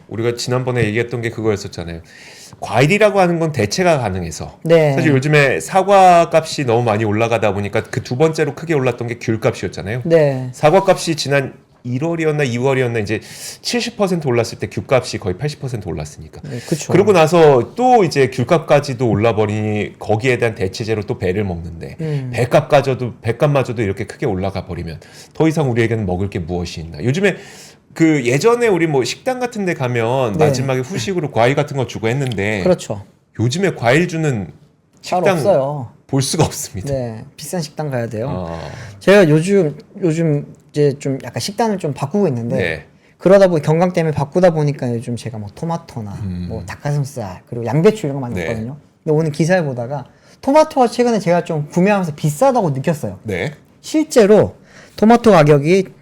우리가 지난번에 얘기했던 게 그거였었잖아요. 과일이라고 하는 건 대체가 가능해서. 네. 사실 요즘에 사과 값이 너무 많이 올라가다 보니까 그 두 번째로 크게 올랐던 게 귤 값이었잖아요. 네. 사과 값이 지난 1월이었나 2월이었나 이제 70% 올랐을 때 귤값이 거의 80% 올랐으니까. 네, 그쵸. 그러고 나서 또 이제 귤값까지도 올라버리니 거기에 대한 대체제로 또 배를 먹는데 배값마저도 이렇게 크게 올라가 버리면 더 이상 우리에게는 먹을 게 무엇이 있나. 요즘에 그 예전에 우리 뭐 식당 같은 데 가면 네. 마지막에 후식으로 과일 같은 거 주고 했는데 그렇죠. 요즘에 과일 주는 잘 식당 없어요. 볼 수가 없습니다. 네. 비싼 식당 가야 돼요. 아, 제가 요즘 이제 좀 약간 식단을 좀 바꾸고 있는데 네. 그러다 보니 건강 때문에 바꾸다 보니까 요즘 제가 뭐 토마토나 뭐 닭가슴살 그리고 양배추 이런 거 많이 네. 먹거든요. 근데 오늘 기사를 보다가 토마토가 최근에 제가 좀 구매하면서 비싸다고 느꼈어요. 네. 실제로 토마토 가격이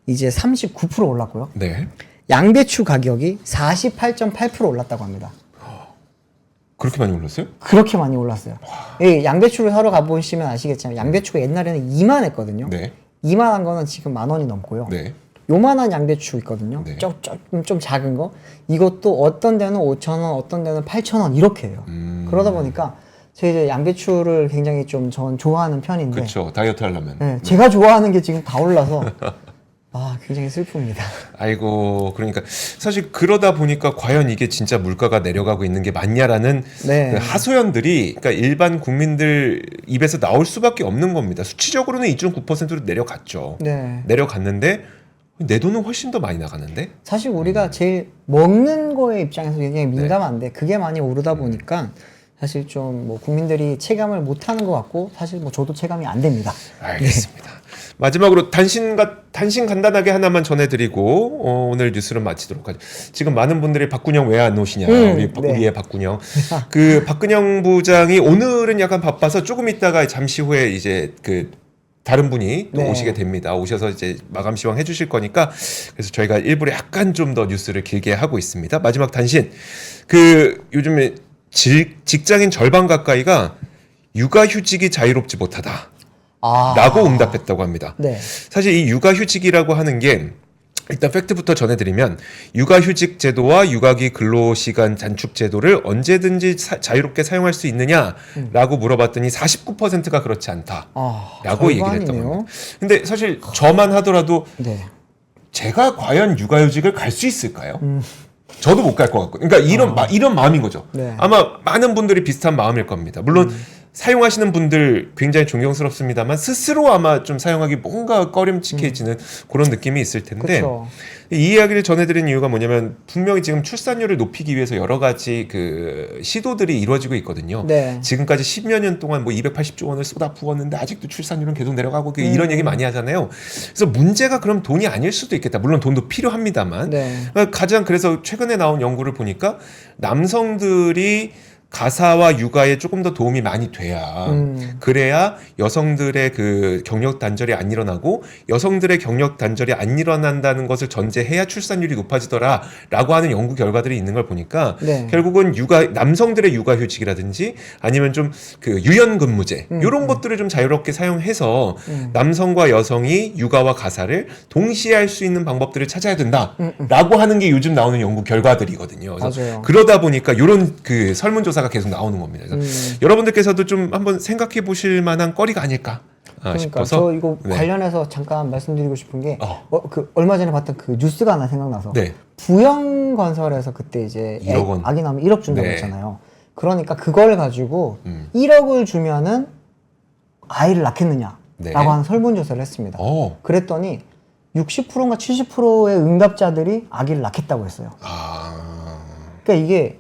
이제 39% 올랐고요. 네. 양배추 가격이 48.8% 올랐다고 합니다. 그렇게 많이 올랐어요? 그렇게 많이 올랐어요. 예, 양배추를 사러 가보시면 아시겠지만 양배추가 옛날에는 이만했거든요. 네. 이만한 거는 지금 10,000원이 넘고요. 네. 요만한 양배추 있거든요. 네. 좀 작은 거. 이것도 어떤 데는 5,000원, 어떤 데는 8,000원 이렇게 해요. 그러다 보니까 제가 이제 양배추를 굉장히 좀 전 좋아하는 편인데 그렇죠. 다이어트 하려면. 네, 제가 좋아하는 게 지금 다 올라서 아, 굉장히 슬픕니다. 아이고, 그러니까 사실 그러다 보니까 과연 이게 진짜 물가가 내려가고 있는 게 맞냐라는 네. 그 하소연들이 그러니까 일반 국민들 입에서 나올 수밖에 없는 겁니다. 수치적으로는 2.9%로 내려갔죠. 네. 내려갔는데 내 돈은 훨씬 더 많이 나가는데. 사실 우리가 제일 먹는 거에 입장에서 굉장히 민감한데 그게 많이 오르다 보니까 사실 좀 뭐 국민들이 체감을 못 하는 것 같고 사실 뭐 저도 체감이 안 됩니다. 알겠습니다. 마지막으로 단신 간단하게 하나만 전해드리고 오늘 뉴스를 마치도록 하죠. 지금 많은 분들이 박근영 왜 안 오시냐, 네. 우리의 박근영. 그 박근영 부장이 오늘은 약간 바빠서 조금 있다가 잠시 후에 이제 그 다른 분이 또 네. 오시게 됩니다. 오셔서 이제 마감 시황 해주실 거니까 그래서 저희가 일부러 약간 좀 더 뉴스를 길게 하고 있습니다. 마지막 단신. 그 요즘에 직장인 절반 가까이가 육아휴직이 자유롭지 못하다. 아. 라고 응답했다고 합니다. 네. 사실 이 육아휴직이라고 하는 게 일단 팩트부터 전해드리면 육아휴직 제도와 육아기 근로시간 단축 제도를 언제든지 자유롭게 사용할 수 있느냐라고 물어봤더니 49%가 그렇지 않다라고 얘기를 했다고 합니다. 근데 사실 저만 하더라도 네. 제가 과연 육아휴직을 갈 수 있을까요? 저도 못 갈 것 같고, 그러니까 이런 마음인 거죠. 네. 아마 많은 분들이 비슷한 마음일 겁니다. 물론 사용하시는 분들 굉장히 존경스럽습니다만 스스로 아마 좀 사용하기 뭔가 꺼림칙해지는 그런 느낌이 있을 텐데 그쵸. 이 이야기를 전해드린 이유가 뭐냐면 분명히 지금 출산율을 높이기 위해서 여러 가지 그 시도들이 이루어지고 있거든요. 네. 지금까지 10여 년 동안 뭐 280조 원을 쏟아부었는데 아직도 출산율은 계속 내려가고 이런 얘기 많이 하잖아요. 그래서 문제가 그럼 돈이 아닐 수도 있겠다. 물론 돈도 필요합니다만 네. 가장 그래서 최근에 나온 연구를 보니까 남성들이 가사와 육아에 조금 더 도움이 많이 돼야 그래야 여성들의 그 경력 단절이 안 일어나고 여성들의 경력 단절이 안 일어난다는 것을 전제해야 출산율이 높아지더라라고 하는 연구 결과들이 있는 걸 보니까 네. 결국은 남성들의 육아휴직이라든지 아니면 좀 그 유연근무제 이런 것들을 좀 자유롭게 사용해서 남성과 여성이 육아와 가사를 동시에 할 수 있는 방법들을 찾아야 된다라고 하는 게 요즘 나오는 연구 결과들이거든요. 그래서 맞아요. 그러다 보니까 이런 그 설문조사 묘사가 계속 나오는 겁니다. 그래서 여러분들께서도 좀 한번 생각해 보실 만한 거리가 아닐까 그러니까 싶어서. 저 이거 네. 관련해서 잠깐 말씀드리고 싶은 게 그 얼마 전에 봤던 그 뉴스가 하나 생각나서 네. 부영건설에서 그때 이제 1억 원. 아기 낳으면 1억 준다고 네. 했잖아요. 그러니까 그걸 가지고 1억을 주면은 아이를 낳겠느냐라고 네. 하는 설문조사를 했습니다. 그랬더니 60%인가 70%의 응답자들이 아기를 낳겠다고 했어요. 그러니까 이게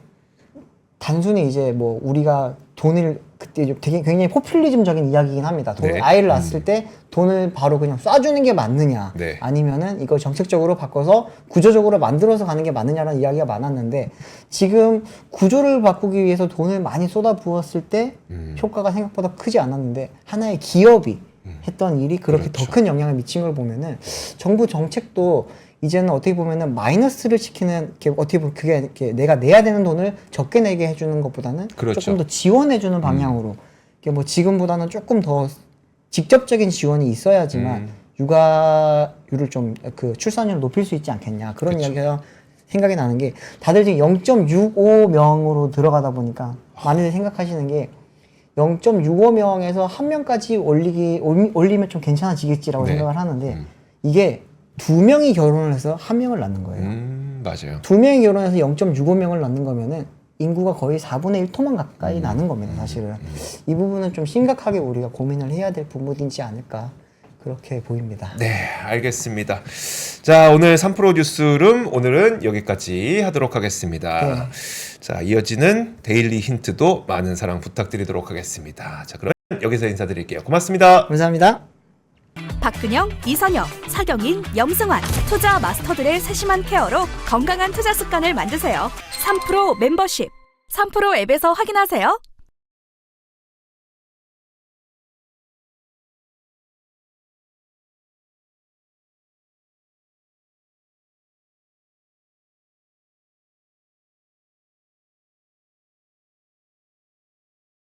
단순히 이제 뭐 우리가 돈을 그때 되게 굉장히 포퓰리즘적인 이야기이긴 합니다. 네. 아이를 낳았을 때 돈을 바로 그냥 쏴주는 게 맞느냐, 네. 아니면은 이걸 정책적으로 바꿔서 구조적으로 만들어서 가는 게 맞느냐라는 이야기가 많았는데 지금 구조를 바꾸기 위해서 돈을 많이 쏟아부었을 때 효과가 생각보다 크지 않았는데 하나의 기업이 했던 일이 그렇게 그렇죠. 더 큰 영향을 미친 걸 보면은 정부 정책도 이제는 어떻게 보면은 마이너스를 시키는 어떻게 보면 그게 이렇게 내가 내야 되는 돈을 적게 내게 해주는 것보다는 그렇죠. 조금 더 지원해주는 방향으로 이게 뭐 지금보다는 조금 더 직접적인 지원이 있어야지만 육아율을 좀 그 출산율을 높일 수 있지 않겠냐 그런 그렇죠. 이야기가 생각이 나는 게 다들 지금 0.65명으로 들어가다 보니까 많이들 생각하시는 게 0.65명에서 한 명까지 올리면 좀 괜찮아지겠지라고 네. 생각을 하는데 이게 2명이 결혼을 해서 1명을 낳는 거예요. 맞아요. 2명이 결혼해서 0.65명을 낳는 거면은 인구가 거의 4분의 1 토만 가까이 나는 겁니다, 사실은. 이 부분은 좀 심각하게 우리가 고민을 해야 될 부분이지 않을까 그렇게 보입니다. 네, 알겠습니다. 자, 오늘 3프로 뉴스룸 오늘은 여기까지 하도록 하겠습니다. 네. 자, 이어지는 데일리 힌트도 많은 사랑 부탁드리도록 하겠습니다. 자, 그럼 여기서 인사드릴게요. 고맙습니다. 감사합니다. 박근영, 이선영, 사경인, 염승환 투자 마스터들의 세심한 케어로 건강한 투자 습관을 만드세요. 3프로 멤버십 3프로 앱에서 확인하세요.